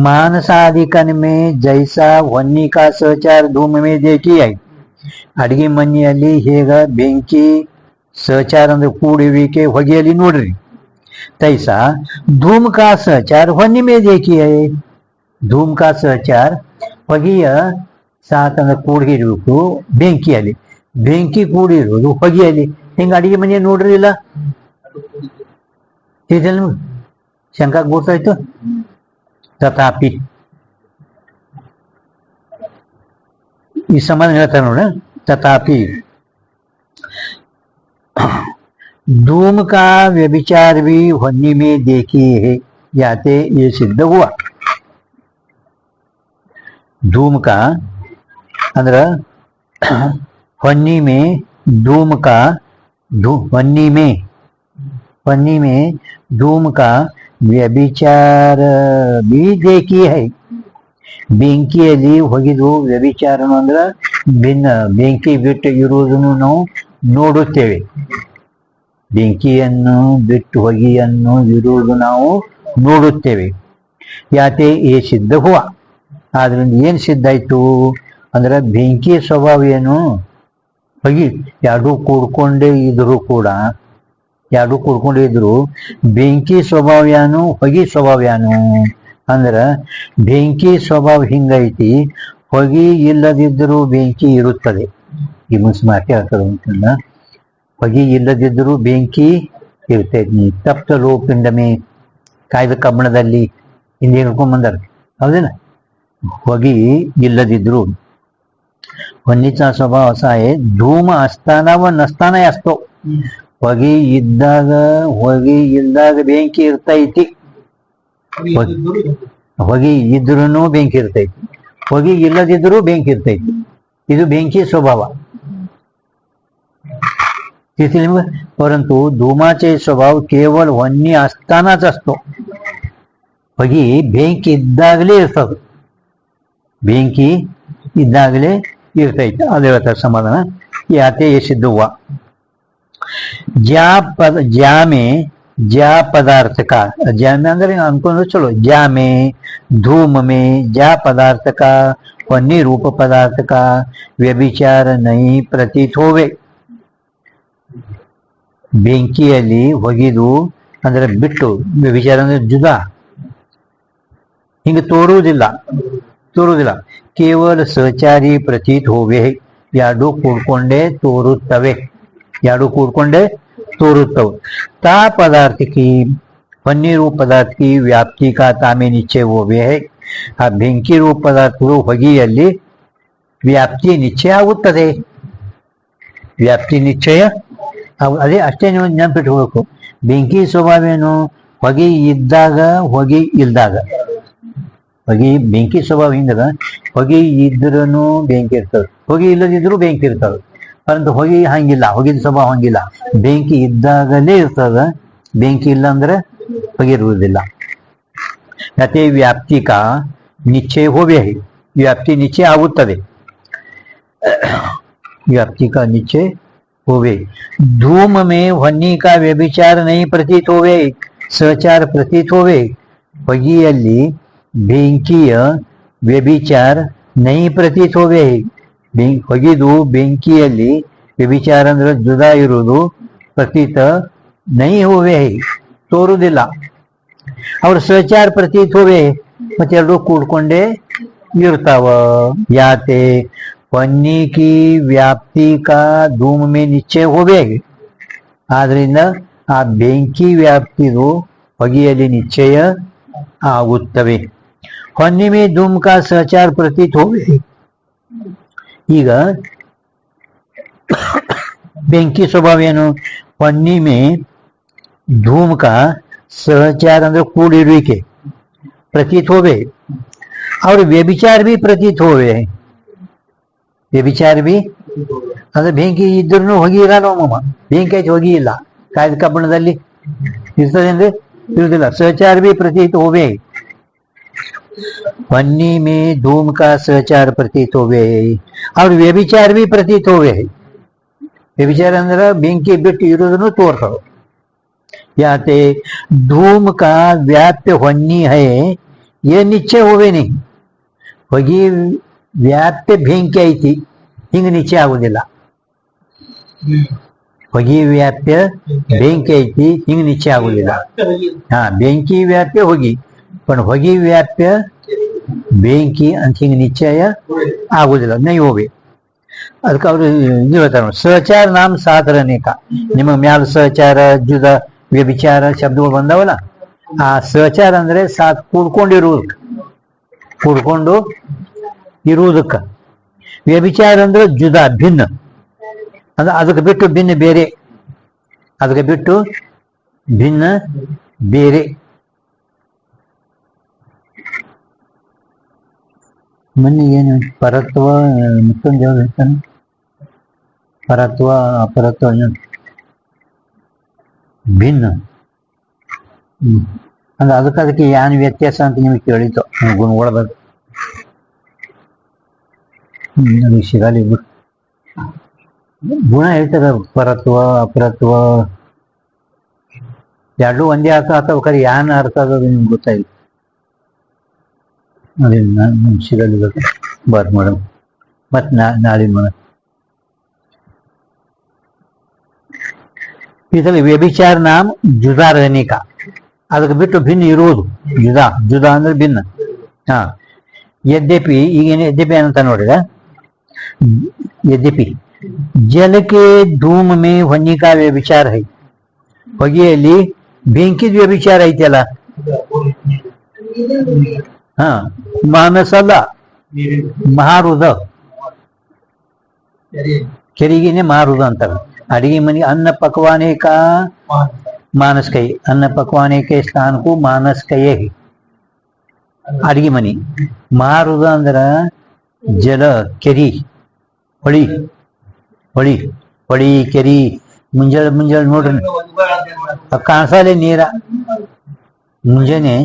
मानसादिकन में जैसा वन्नी का सहचार धूम में देखी है. ಅಡಿಗೆ ಮನೆಯಲ್ಲಿ ಹೇಗ ಬೆಂಕಿ ಸಹಚಾರ ಅಂದ್ರೆ ಕೂಡುವಿಕೆ ಹೊಗೆಯಲ್ಲಿ ನೋಡ್ರಿ तैसा धूम का सहचार वन्नी में देखी है. धूम का सहचार ಹೊಗೆಯ ಸಾತ್ ಅಂದ್ರೆ ಕೂಡಿರುವುದು ಬೆಂಕಿಯಲ್ಲಿ ಬೆಂಕಿ ಕೂಡಿರುವುದು ಹೊಗೆಯಲ್ಲಿ ಹಿಂಗ ಅಡಿಗೆ ಮನೆಯಲ್ಲಿ ನೋಡ್ರಿಲ್ಲ ಇದೆಲ್ಲ ಶಂಕ ಗೊತ್ತಾಯ್ತು. तथापि इस समाज में तथापि धूम का व्यभिचार भी वन्नी में देखी है याते ये सिद्ध हुआ. धूम का अंदर वन्नी में धूम का वन्नी में धूम का ವ್ಯಭಿಚಾರ ಬಿ ದೇಕಿ ಹೈ. ಬೆಂಕಿಯಲ್ಲಿ ಹೊಗೆದು ವ್ಯಭಿಚಾರ ಅಂದ್ರೆ ಭಿನ್ನ ಬೆಂಕಿ ಬಿಟ್ಟು ಇರುವುದನ್ನು ನಾವು ನೋಡುತ್ತೇವೆ. ಬೆಂಕಿಯನ್ನು ಬಿಟ್ಟು ಹೊಗೆಯನ್ನು ಇರುವುದು ನಾವು ನೋಡುತ್ತೇವೆ. ಯಾತೆ ಏ ಸಿದ್ಧ ಹುವ ಆದ್ರಿಂದ ಏನ್ ಸಿದ್ಧ ಆಯ್ತು ಅಂದ್ರೆ ಬೆಂಕಿ ಸ್ವಭಾವ ಏನು ಹೊಗೆ ಎರಡು ಕೂಡ್ಕೊಂಡೇ ಇದ್ರು ಕೂಡ ಎರಡು ಕೂಡ್ಕೊಂಡಿದ್ರು ಬೆಂಕಿ ಸ್ವಭಾವ ಏನು ಹೊಗೆ ಸ್ವಭಾವ ಏನು ಅಂದ್ರ ಬೆಂಕಿ ಸ್ವಭಾವ ಹಿಂಗೈತಿ ಹೊಗೆ ಇಲ್ಲದಿದ್ದರೂ ಬೆಂಕಿ ಇರುತ್ತದೆ. ಈ ಮುನ್ಸ್ ಮಾತೆ ಆಗ್ತದೆ ಅಂತಂದ ಹೊಗೆ ಇಲ್ಲದಿದ್ದರೂ ಬೆಂಕಿ ಇರ್ತೈತಿ. ತಪ್ತ ಲೋಪಿಂಡಮೆ ಕಾಯ್ದ ಕಬ್ಬಣದಲ್ಲಿ ಹಿಂದೆ ಹಿಡ್ಕೊಂಡ್ ಬಂದಾರ ಹೌದೇನ ಹೊಗೆ ಇಲ್ಲದಿದ್ರು ಹೊನ್ನಿचा स्वभाव असा आहे धूम असताना व नसताना असतो. ಹೊಗೆ ಇದ್ದಾಗ ಹೊಗೆ ಇಲ್ದಾಗ ಬೆಂಕಿ ಇರ್ತೈತಿ. ಹೊಗೆ ಇದ್ರೂ ಬೆಂಕಿ ಇರ್ತೈತಿ ಹೊಗೆ ಇಲ್ಲದಿದ್ರೂ ಬೆಂಕಿ ಇರ್ತೈತಿ. ಇದು ಬೆಂಕಿ स्वभाव. परंतु धूमाचे स्वभाव केवळ वन्य असतानाच असतो. ಹೊಗೆ ಬೆಂಕಿ ಇದ್ದಾಗಲೇ ಇರ್ತದೆ ಬೆಂಕಿ ಇದ್ದಾಗಲೇ ಇರ್ತೈತಿ. ಅದೇ ಹೇಳ್ತಾರೆ ಸಮಾಧಾನ ಯಾತೆ ये सिद्ध हुआ. ज्या में ज्या पदार्थ का ज्या में अंदर अನ್ಕೊಂಡು चलो ज्या में धूम में ज्या पदार्थ का वन्य रूप पदार्थ का व्यभिचार नहीं प्रतीत होवे. ಬೆಂಕಿಯಲ್ಲಿ ಹೊಗೆದು ಅಂದ್ರೆ ಬಿಟ್ಟು ವ್ಯಭಿಚಾರ ಅಂದ್ರೆ ಜುದಾ ಹಿಂಗೆ ತೋರುವುದಿಲ್ಲ ಕೇವಲ ಸಹಚಾರಿ ಪ್ರತೀತ್ ಹೋವೆ. ಎರಡು ಕೂಡ್ಕೊಂಡೇ ತೋರುತ್ತವೆ ता पदार्थ की वन्य रूप पदार्थ की व्याप्ति का तामे निश्चय होवे है. ಆ ಬೆಂಕಿ ರೂಪ ಪದಾರ್ಥಗಳು ಹೊಗೆಯಲ್ಲಿ ವ್ಯಾಪ್ತಿ ನಿಶ್ಚಯ ಆಗುತ್ತದೆ. ವ್ಯಾಪ್ತಿ ನಿಶ್ಚಯ ಅದೇ ಅಷ್ಟೇ ನೀವು ನೆನಪಿಟ್ಕೋಬೇಕು. ಬೆಂಕಿ ಸ್ವಭಾವ ಏನು ಹೊಗೆ ಇದ್ದಾಗ ಹೊಗೆ ಇಲ್ದಾಗ ಹೊಗೆ ಬೆಂಕಿ ಸ್ವಭಾವ ಹಿಂಗದ ಹೊಗೆ ಇದ್ರೂ ಬೆಂಕಿ ಇರ್ತದೆ ಹೊಗೆ ಇಲ್ಲದಿದ್ರು ಬೆಂಕಿ ಇರ್ತದೆ. ಪರಂತು ಹೊಗೆ ಹಂಗಿಲ್ಲ ಹೊಗೆದ ಸ್ವಭಾವ ಹಂಗಿಲ್ಲ ಬೆಂಕಿ ಇದ್ದಾಗಲೇ ಇರ್ತದ ಬೆಂಕಿ ಇಲ್ಲ ಅಂದ್ರೆ ಹೊಗೆ ಇರುವುದಿಲ್ಲ. ಯಾಕೆ ವ್ಯಾಪ್ತಿ ಕಾ ನಿಶ್ಚಯ ಹೋವೆ ವ್ಯಾಪ್ತಿ ನಿಶ್ಚಯ ಆಗುತ್ತದೆ. व्याप्ति का निश्चय होवे. धूम में वन्नी का व्यभिचार नहीं प्रतीत होवे सहचार प्रतीत होवे. ಹೊಗೆಯಲ್ಲಿ ಬೆಂಕಿಯ ವ್ಯಭಿಚಾರ ನೈ ಪ್ರತೀತ್ ಹೋವೆ. ಹೊಗೆದು ಬೆಂಕಿಯಲ್ಲಿ ವ್ಯಭಿಚಾರ ಅಂದ್ರೆ ಜುದಾ ಇರುವುದು ಪ್ರತೀತ ನೈ ಹೋವೆ ತೋರುವುದಿಲ್ಲ. ಅವ್ರ ಸಹಚಾರ ಪ್ರತೀತ್ ಹೋವೆ ಮತ್ತೆರಡು ಕೂಡ್ಕೊಂಡೇ ಇರ್ತಾವ. ಯಾತೆ वन्नी की व्याप्ति का धूम में निश्चय होवे. ಆದ್ರಿಂದ ಆ ಬೆಂಕಿ ವ್ಯಾಪ್ತಿದು ಹೊಗೆಯಲ್ಲಿ ನಿಶ್ಚಯ ಆಗುತ್ತವೆ. ಹೊನ್ನಿ ಮೇ ಧೂಮ್ ಕಾ ಸಹಚಾರ ಪ್ರತೀತ್ ಹೋವೆ. ಈಗ ಬೆಂಕಿ ಸ್ವಭಾವ ಏನು? ಹೊನ್ನಿಮೆ ಧೂಮಕ सहचार ಅಂದ್ರೆ ಕೂಡಿರುವಿಕೆ प्रतीत होवे और व्यभिचार भी प्रतीत होवे. ವ್ಯಭಿಚಾರ ಬಿ ಅಂದ್ರೆ ಬೆಂಕಿ ಇದ್ರೂ ಹೊಗೆ ಇರಲ್ಲ ಮಮ್ಮ, ಬೆಂಕಿ ಆಯ್ತು ಹೊಗೆ ಇಲ್ಲ, ಕಾಯ್ದ ಕಬ್ಬಣದಲ್ಲಿ ಇರ್ತದೆ ಅಂದ್ರೆ ಇರುವುದಿಲ್ಲ. ಸಹಚಾರ ಬಿ ಪ್ರತೀತ ಹೋವೆ, पन्नी में धूम का सहचार प्रतीत होवे और व्यभिचार भी प्रतीत होवे. व्यभिचार ಅಂದ್ರೆ ಬೆಂಕಿ ಬಿಟ್ಟು ಇರುವುದನ್ನು ತೋರ್ತವೆ. ಯಾತೆ धूम का व्याप्य ಹೊನ್ನಿ है ये निश्चय होवे नहीं. ಹೊಗೆ ವ್ಯಾಪ್ಯ ಬೆಂಕಿ ಐತಿ ಹಿಂಗೆ ನಿಶ್ಚಯ ಆಗುದಿಲ್ಲ. ಹೊಗೆ ವ್ಯಾಪ್ಯ ಬೆಂಕಿ ಐತಿ ಹಿಂಗೆ ನಿಶ್ಚಯ ಆಗುದಿಲ್ಲ. ಹಾ, ಬೆಂಕಿ ವ್ಯಾಪ್ಯ ಹೊಗೆ, पण ಹೊಗೆ ವ್ಯಾಪ್ಯ ಬೆಂಕಿ ಅಂತ ಹಿಂಗೆ ನಿಶ್ಚಯ ಆಗುದಿಲ್ಲ, ನೈ ಹೋವೆ. ಅದಕ್ಕೆ ಅವರು ಇದು ಹೇಳ್ತಾರೆ, ಸಹಚಾರ ನಾಮ ಸಾಧರನೇಕ. ನಿಮ್ಮ ಮ್ಯಾಲ ಸಹಚಾರ ಜುದ ವ್ಯಭಿಚಾರ ಶಬ್ದಗಳು ಬಂದವಲ್ಲ, ಆ ಸಹಚಾರ ಅಂದ್ರೆ ಕೂಡ್ಕೊಂಡು ಇರುವುದಕ್ಕ. ವ್ಯಭಿಚಾರ ಅಂದ್ರೆ ಜುದ ಭಿನ್ನ, ಅಂದ್ರೆ ಅದಕ್ಕೆ ಬಿಟ್ಟು ಭಿನ್ನ ಬೇರೆ, ಅದಕ್ಕೆ ಬಿಟ್ಟು ಭಿನ್ನ ಬೇರೆ. ಮೊನ್ನೆ ಏನು ಪರತ್ವ ಮತ್ತೊಂದು ಯಾವ್ದು ಹೇಳ್ತಾನೆ, ಪರತ್ವ ಅಪರತ್ವ ಭಿನ್ನ. ಅಂದ್ರೆ ಅದಕ್ಕೆ ಯಾನ್ ವ್ಯತ್ಯಾಸ ಅಂತ ನಿಮಗೆ ಕೇಳಿತು ಗುಣಗಳ ಬಗ್ಗೆ. ನಮಗೆ ಸಿಗಲಿ ಗುಣ ಹೇಳ್ತಾರ, ಪರತ್ವ ಅಪರತ್ವ ಎರಡು ಒಂದೇ ಅರ್ಥ ಆಗ್ತಾವ, ಖರೆ ಯಾನ್ ಅರ್ಥ ಆಗೋದು ನಿಮ್ಗೆ ಗೊತ್ತಾಯಿಲ್ಲ. ಅದೇ ನಮ್ಗೆ ಸಿಗಲಿ ಬರ್ ಮೇಡಮ್, ಮತ್ತೆ ನಾಳೆ ಮೇಡಮ್. ಇದರಲ್ಲಿ ವ್ಯಭಿಚಾರ ನಾಮ ಜುದಾ रहने ಅದಕ್ಕೆ ಬಿಟ್ಟು ಭಿನ್ನ ಇರುವುದು. ಜುದಾ ಅಂದ್ರೆ ಭಿನ್ನ. ಹಾ, ಯದ್ಯಪಿ ಈಗೇನು ಯದ್ಯಪಿ ಅಂತ ನೋಡಿದ, ಯದ್ಯಪಿ ಜಲಕ್ಕೆ ಧೂಮ ಮೇ ಹೊನ್ನಿ ಕಾ ವ್ಯಭಿಚಾರ है. ಹೊಗೆಯಲ್ಲಿ ಬೆಂಕಿದ ವ್ಯಭಿಚಾರ ಐತಿಯಲ್ಲ. ಹಾ, ಮಾನಸ ಅಲ್ಲ, ಮಹಾರುದ. ಕೆರಿಗೆನೆ ಮಾರುದ ಅಂತಾರೆ. ಅಡಿಗೆ ಮನೆ ಅನ್ನ ಪಕ್ವಾನೆ ಕಾ ಮಾನಸ್ ಕೈ, ಅನ್ನ ಪಕ್ವಾನೆ के स्थान को मानस कये है. ಅಡಿಗೆ ಮನೆ. ಮಾರುದ ಅಂದ್ರ ಜಲ, ಕೆರಿ, ಹೊಳಿ, ಕೆರಿ. ಮುಂಜಾನೆ ನೋಡ್ರಿ ಕಾಣಿಸಲ್ಲ ನೀರ, ಮುಂಜಾನೆ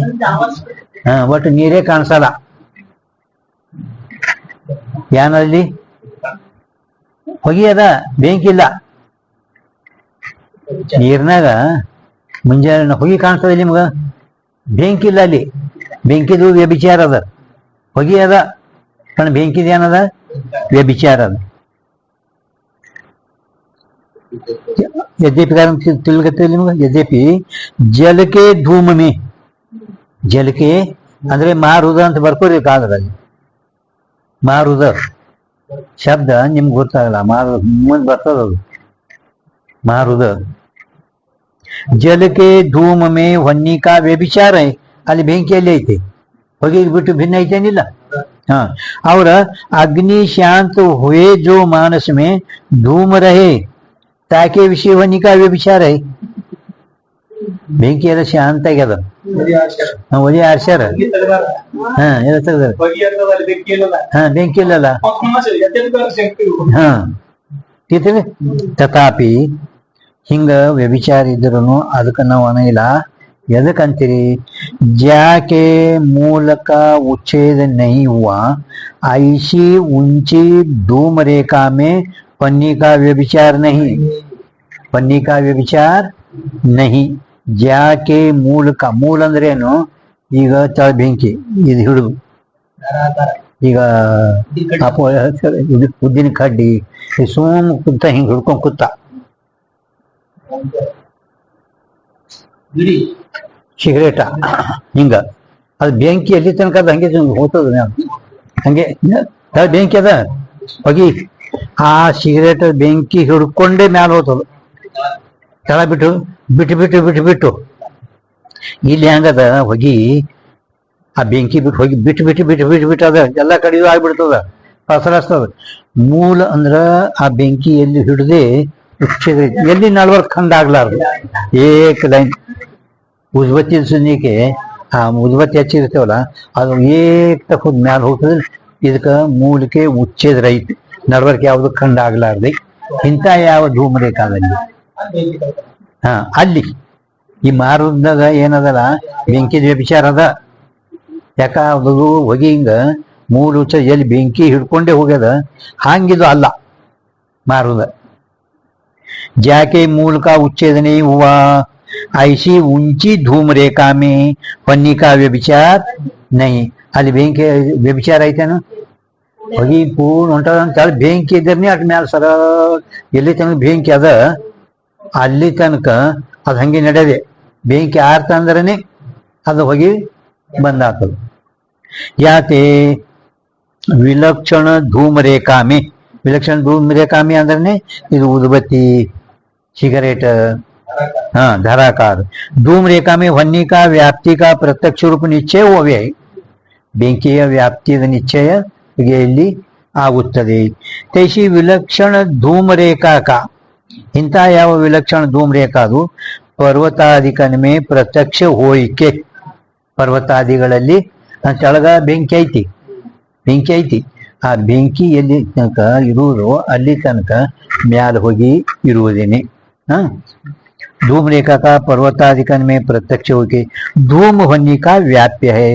ಒಟ್ಟು ನೀರೇ ಕಾಣಿಸಲ್ಲ. ಯಾನಲ್ಲಿ ಹೊಗೆ ಅದ, ಬೆಂಕಿ ಇಲ್ಲ. ನೀರ್ನಾಗ ಮುಂಜಾನೆ ಹೊಗೆ ಕಾಣಿಸ್ತದೆ ನಿಮ್ಗ, ಬೆಂಕಿ ಇಲ್ಲ ಅಲ್ಲಿ. ಬೆಂಕಿದು ವ್ಯಭಿಚಾರ ಅದ, ಹೊಗೆ ಅದ, पण ಬೆಂಕಿದ ಏನದ? ವ್ಯಭಿಚಾರ ಅದ. ಯದ್ಯಪಿ ತಿಳ್ಗತ್ತೆ ನಿಮ್ಗ. ಯದ್ಯಪಿ ಜಲಕ್ಕೆ ಧೂಮ ಮೇ, ಜಲಕ್ಕೆ ಅಂದ್ರೆ ಮಾರುದ ಅಂತ ಬರ್ಕೋರಿ ಕಾಲದಲ್ಲಿ. ಮಾರುದ ಶಬ್ದ ನಿಮ್ಗೆ ಗೊತ್ತಾಗಲ್ಲ, ಮುಂದೆ ಬರ್ತದದು ಮಾರುದ. ಜಲಕ್ಕೆ ಧೂಮ ಮೇ ಹೊನ್ನಿ ಕಾ ವ್ಯಭಿಚಾರ, ಅಲ್ಲಿ ಬೆಂಕಿಯಲ್ಲಿ ಐತೆ, ಹೊಗೆ ಬಿಟ್ಟು ಭಿನ್ನ ಐತೇನಿಲ್ಲ. हाँ, और अग्नि शांत हुए जो मानस में धूम रहे ताके विषय होने का व्यभिचार है. ಬೆಂಕಿ ಎಲ್ಲ ಶಾಂತ ಆಗ್ಯದ, ಒಲಿ ಆರ್ಸ್ಯಾರ. ಹಾ, ಎಲ್ಲ ತೆಗ್ದಾರ. ಹಾ, ಬೆಂಕಿ ಇಲ್ಲಲ್ಲ. ಹಾ, ತಥಾಪಿ ಹಿಂಗ ವ್ಯಭಿಚಾರ ಇದ್ರೂ ಅದಕ್ಕೆ ನಾವು ಅನ್ನಂಗಿಲ್ಲ. ಎದಕ್ಕಂತೀರಿ? ಜಾಕೆ ಮೂಲಕ उच्छेद नहीं हुआ ऐसी ऊंची धूम रेखा में पन्नी का व्यभिचार नहीं, पन्नी का व्यभिचार नहीं. ಜಾಕೆ ಮೂಲಕ, ಮೂಲ ಅಂದ್ರೆ ಏನು? ಈಗ ತಳ ಬೆಂಕಿ ಇದು ಹಿಡಿದು, ಈಗ ಉದ್ದಿನ ಕಡ್ಡಿ ಸುಮ್ ಕುಂತ ಹಿಂಗ್ ಹಿಡ್ಕೊಂಡ್ ಕೂತ, ಸಿಗರೇಟ ಹಿಂಗ, ಅದು ಬೆಂಕಿ ಎಲ್ಲಿ ತನಕ ಅದು ಹಂಗೆ ಹೋಗ್ತದ. ಹಂಗೆ ಬೆಂಕಿ ಅದ, ಹೊಗಿ ಆ ಸಿಗರೇಟ್ ಬೆಂಕಿ ಹಿಡ್ಕೊಂಡೇ ಮ್ಯಾಲ ಹೋಗ್ತದ. ತಳ ಬಿಟ್ಟು ಇಲ್ಲಿ ಹೆಂಗದ ಹೊಗಿ, ಆ ಬೆಂಕಿ ಬಿಟ್ಟು ಹೋಗಿ ಬಿಟ್ಟು ಅದ ಎಲ್ಲ ಕಡೆಯೂ ಆಗ್ಬಿಡ್ತದ, ಹಸರಸ್ತದ. ಮೂಲ ಅಂದ್ರ ಆ ಬೆಂಕಿ ಎಲ್ಲಿ ಹಿಡ್ದೆ ಉಚ್ಛೇದ ಎಲ್ಲಿ ನಲ್ವರ್ಕ್ ಖಂಡ ಆಗ್ಲಾರ್ದು ಏಕ ಲೈನ್ ಉದ್ಬತ್ತಿ ಸುನ್ನಿಕೆ ಆ ಉದ್ಬತ್ತಿ ಹಚ್ಚಿರ್ತೇವಲ್ಲ ಅದು ಏಕ್ ತಕ್ಕದ್ ಮ್ಯಾಲ ಹೋಗ್ತದೆ. ಇದಕ್ಕ ಮೂಲಕ್ಕೆ ಉಚ್ಛೇದ ರೈತ ನಡ್ವರ್ಕ್ ಯಾವ್ದು ಖಂಡ ಆಗ್ಲಾರ್ದೆ ಇಂಥ ಯಾವ ಧೂಮರೇಖಾದಲ್ಲಿ ಹಾ ಅಲ್ಲಿ ಈ ಮಾರುದ್ದಾಗ ಏನದಲ್ಲ ಬೆಂಕಿ ವ್ಯಭಿಚಾರ ಅದ. ಯಾಕ ಅದು ಹೊಗೆ ಹಿಂಗ ಮೂಲ ಉಚ್ಚ ಎಲ್ಲಿ ಬೆಂಕಿ ಹಿಡ್ಕೊಂಡೇ ಹೋಗ್ಯದ ಹಂಗಿದು ಅಲ್ಲ ಮಾರುದ. ಜಾಕೆ ಮೂಲಕ ಉಚ್ಛೇದನೆ हुआ ऐसी ऊंची धूम रेखा में पन्नी का व्यभिचार नहीं. ಅಲ್ಲಿ ಬೆಂಕಿ ವ್ಯಭಿಚಾರ ಐತೇನು ಹೊಗಿ ಪೂರ್ಣ ಹೊಂಟದ ಅಂತ ಹೇಳಿ ಬೆಂಕಿ ಇದ್ರನೇ ಅಟ್ ಮ್ಯಾಲ ಸರ ಎಲ್ಲಿ ತನಕ ಬೆಂಕಿ ಅದ ಅಲ್ಲಿ ತನಕ ಅದು ಹಂಗೆ ನಡೆಯದೆ. ಬೆಂಕಿ ಆರ್ತ ಅಂದ್ರನೆ ಅದು ಹೋಗಿ ಬಂದಾಗ್ತದೆ. ಯಾತೆ ವಿಲಕ್ಷಣ ಧೂಮರೇಖಾಮಿ ವಿಲಕ್ಷಣ ಧೂಮರೇಖಾಮಿ ಅಂದ್ರೆ ಇದು ಉದ್ಬತ್ತಿ सिगरेट हाँ धराकार धूम रेखा में वन्नी का व्याप्ति का प्रत्यक्ष रूप निश्चय होवे ಬೆಂಕಿಯ ವ್ಯಾಪ್ತಿಯ ನಿಶ್ಚಯ ಇಲ್ಲಿ ಆಗುತ್ತದೆ. ತೈಸಿ ವಿಲಕ್ಷಣ ಧೂಮರೇಖಾಕ ಇಂಥ ಯಾವ ವಿಲಕ್ಷಣ ಧೂಮರೇಖಾ ಅದು ಪರ್ವತಾದಿಕನ್ಮೆ ಪ್ರತ್ಯಕ್ಷ ಹೋಯಿಕೆ. ಪರ್ವತಾದಿಗಳಲ್ಲಿ ಕೆಳಗ ಬೆಂಕಿ ಐತಿ ಆ ಬೆಂಕಿ ಎಲ್ಲಿ ತನಕ ಇರುವುದು ಅಲ್ಲಿ ತನಕ ಮ್ಯಾಲ ಹೋಗಿ ಇರುವುದೇನೆ. हाँ धूम रेखा का पर्वताधिकन में प्रत्यक्ष होके धूम वन्नी का व्याप्य है.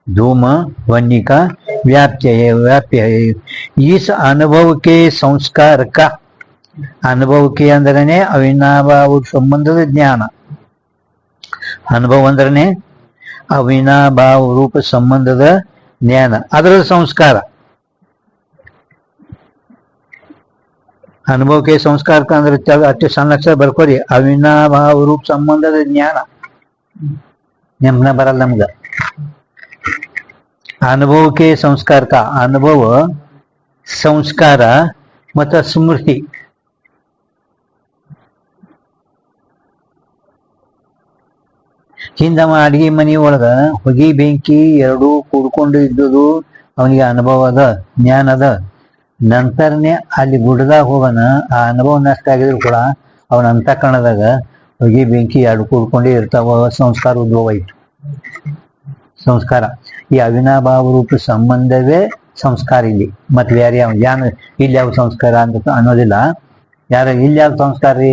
धूम वन्नी का व्याप्य है. इस अनुभव के संस्कार का अनुभव के अंदरने अविनाभाव संबंधದ ಜ್ಞಾನ. ಅನುಭವ ಅಂದ್ರನೆ ಅವಿನಾಭಾವ ರೂಪ ಸಂಬಂಧದ ಜ್ಞಾನ ಅದರ ಸಂಸ್ಕಾರ. अनुभव के संस्कार का अंदर अच्छे संलक्षण ಬರ್ಕೋರಿ ಅವಿನಾಭಾವ ರೂಪ ಸಂಬಂಧದ ಜ್ಞಾನ ನೆಮ್ಮನ ಬರಲ್ಲ ನಮ್ಗ. अनुभव के संस्कार का अनुभव ಸಂಸ್ಕಾರ ಮತ್ತು ಸ್ಮೃತಿ ಹಿಂದವ ಅಡಿಗೆ ಮನಿ ಒಳಗ ಹೊಗಿ ಬೆಂಕಿ ಎರಡೂ ಕೂಡ್ಕೊಂಡು ಇದ್ದುದು ಅವನಿಗೆ ಅನುಭವ ಅದ ಜ್ಞಾನ ಅದ. ನಂತರನೇ ಅಲ್ಲಿ ಗುಡ್ಡದಾಗ ಹೋಗೋಣ ಆ ಅನುಭವ ನಷ್ಟ ಆಗಿದ್ರು ಕೂಡ ಅವನ ಅಂತಃಕರಣದಾಗ ಹೊಗೆ ಬೆಂಕಿ ಎರಡು ಕೂಡ್ಕೊಂಡೇ ಇರ್ತಾವ. ಸಂಸ್ಕಾರ ಉದ್ಭವ ಆಯ್ತು. ಸಂಸ್ಕಾರ ಈ ಅವಿನಾಭಾವ ರೂಪ ಸಂಬಂಧವೇ ಸಂಸ್ಕಾರ ಇಲ್ಲಿ. ಮತ್ತೆ ಬೇರೆ ಯಾನು ಇಲ್ಲಿ ಯಾವ ಸಂಸ್ಕಾರ ಅಂತ ಅನ್ನೋದಿಲ್ಲ. ಯಾರ ಇಲ್ಲಿ ಯಾವ ಸಂಸ್ಕಾರ ರೀ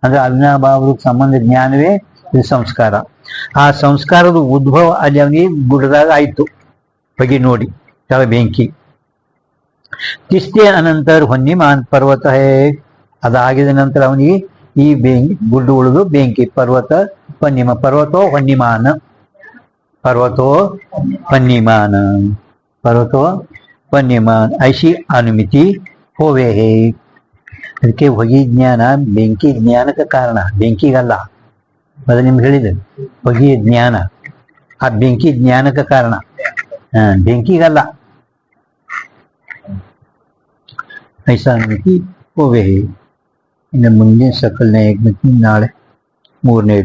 ಅಂದ್ರೆ ಅವಿನಾಭಾವ ರೂಪ ಸಂಬಂಧ ಜ್ಞಾನವೇ ಇದು ಸಂಸ್ಕಾರ. ಆ ಸಂಸ್ಕಾರದ ಉದ್ಭವ ಅಲ್ಲಿ ಅವನಿಗೆ ಗುಡ್ಡದಾಗ ಆಯ್ತು ಹೊಗೆ ನೋಡಿ ಕೆಳ ಬೆಂಕಿ. तिसके अनंतर ಹೊನ್ನಿಮಾನ್ ಪರ್ವತ ಹೇ ಅದಾಗಿದ ನಂತರ ಅವನಿಗೆ ಈ ಬೆಂಕಿ ಗುಡ್ಡು ಉಳಿದು ಬೆಂಕಿ ಪರ್ವತ ಪನ್ನಿಮ ಪರ್ವತೋ ಹೊನ್ನಿಮಾನ पर्वतो पन्निमान ऐसी अनुमिति होवे है. ಅದಕ್ಕೆ ಹೊಗೆ ಜ್ಞಾನ ಬೆಂಕಿ ಜ್ಞಾನಕ್ಕೆ ಕಾರಣ, ಬೆಂಕಿಗಲ್ಲ. ಮೊದಲು ನಿಮ್ಗೆ ಹೇಳಿದೆ ಹೊಗೆ ಜ್ಞಾನ ಆ ಬೆಂಕಿ ಜ್ಞಾನಕ್ಕೆ ಕಾರಣ, ಬೆಂಕಿಗಲ್ಲ. ऐसा अनुमिति होवे है. ಇನ್ನು ಮುಂದಿನ ಸಕಲನೆ ನಾಳೆ 3ನೇ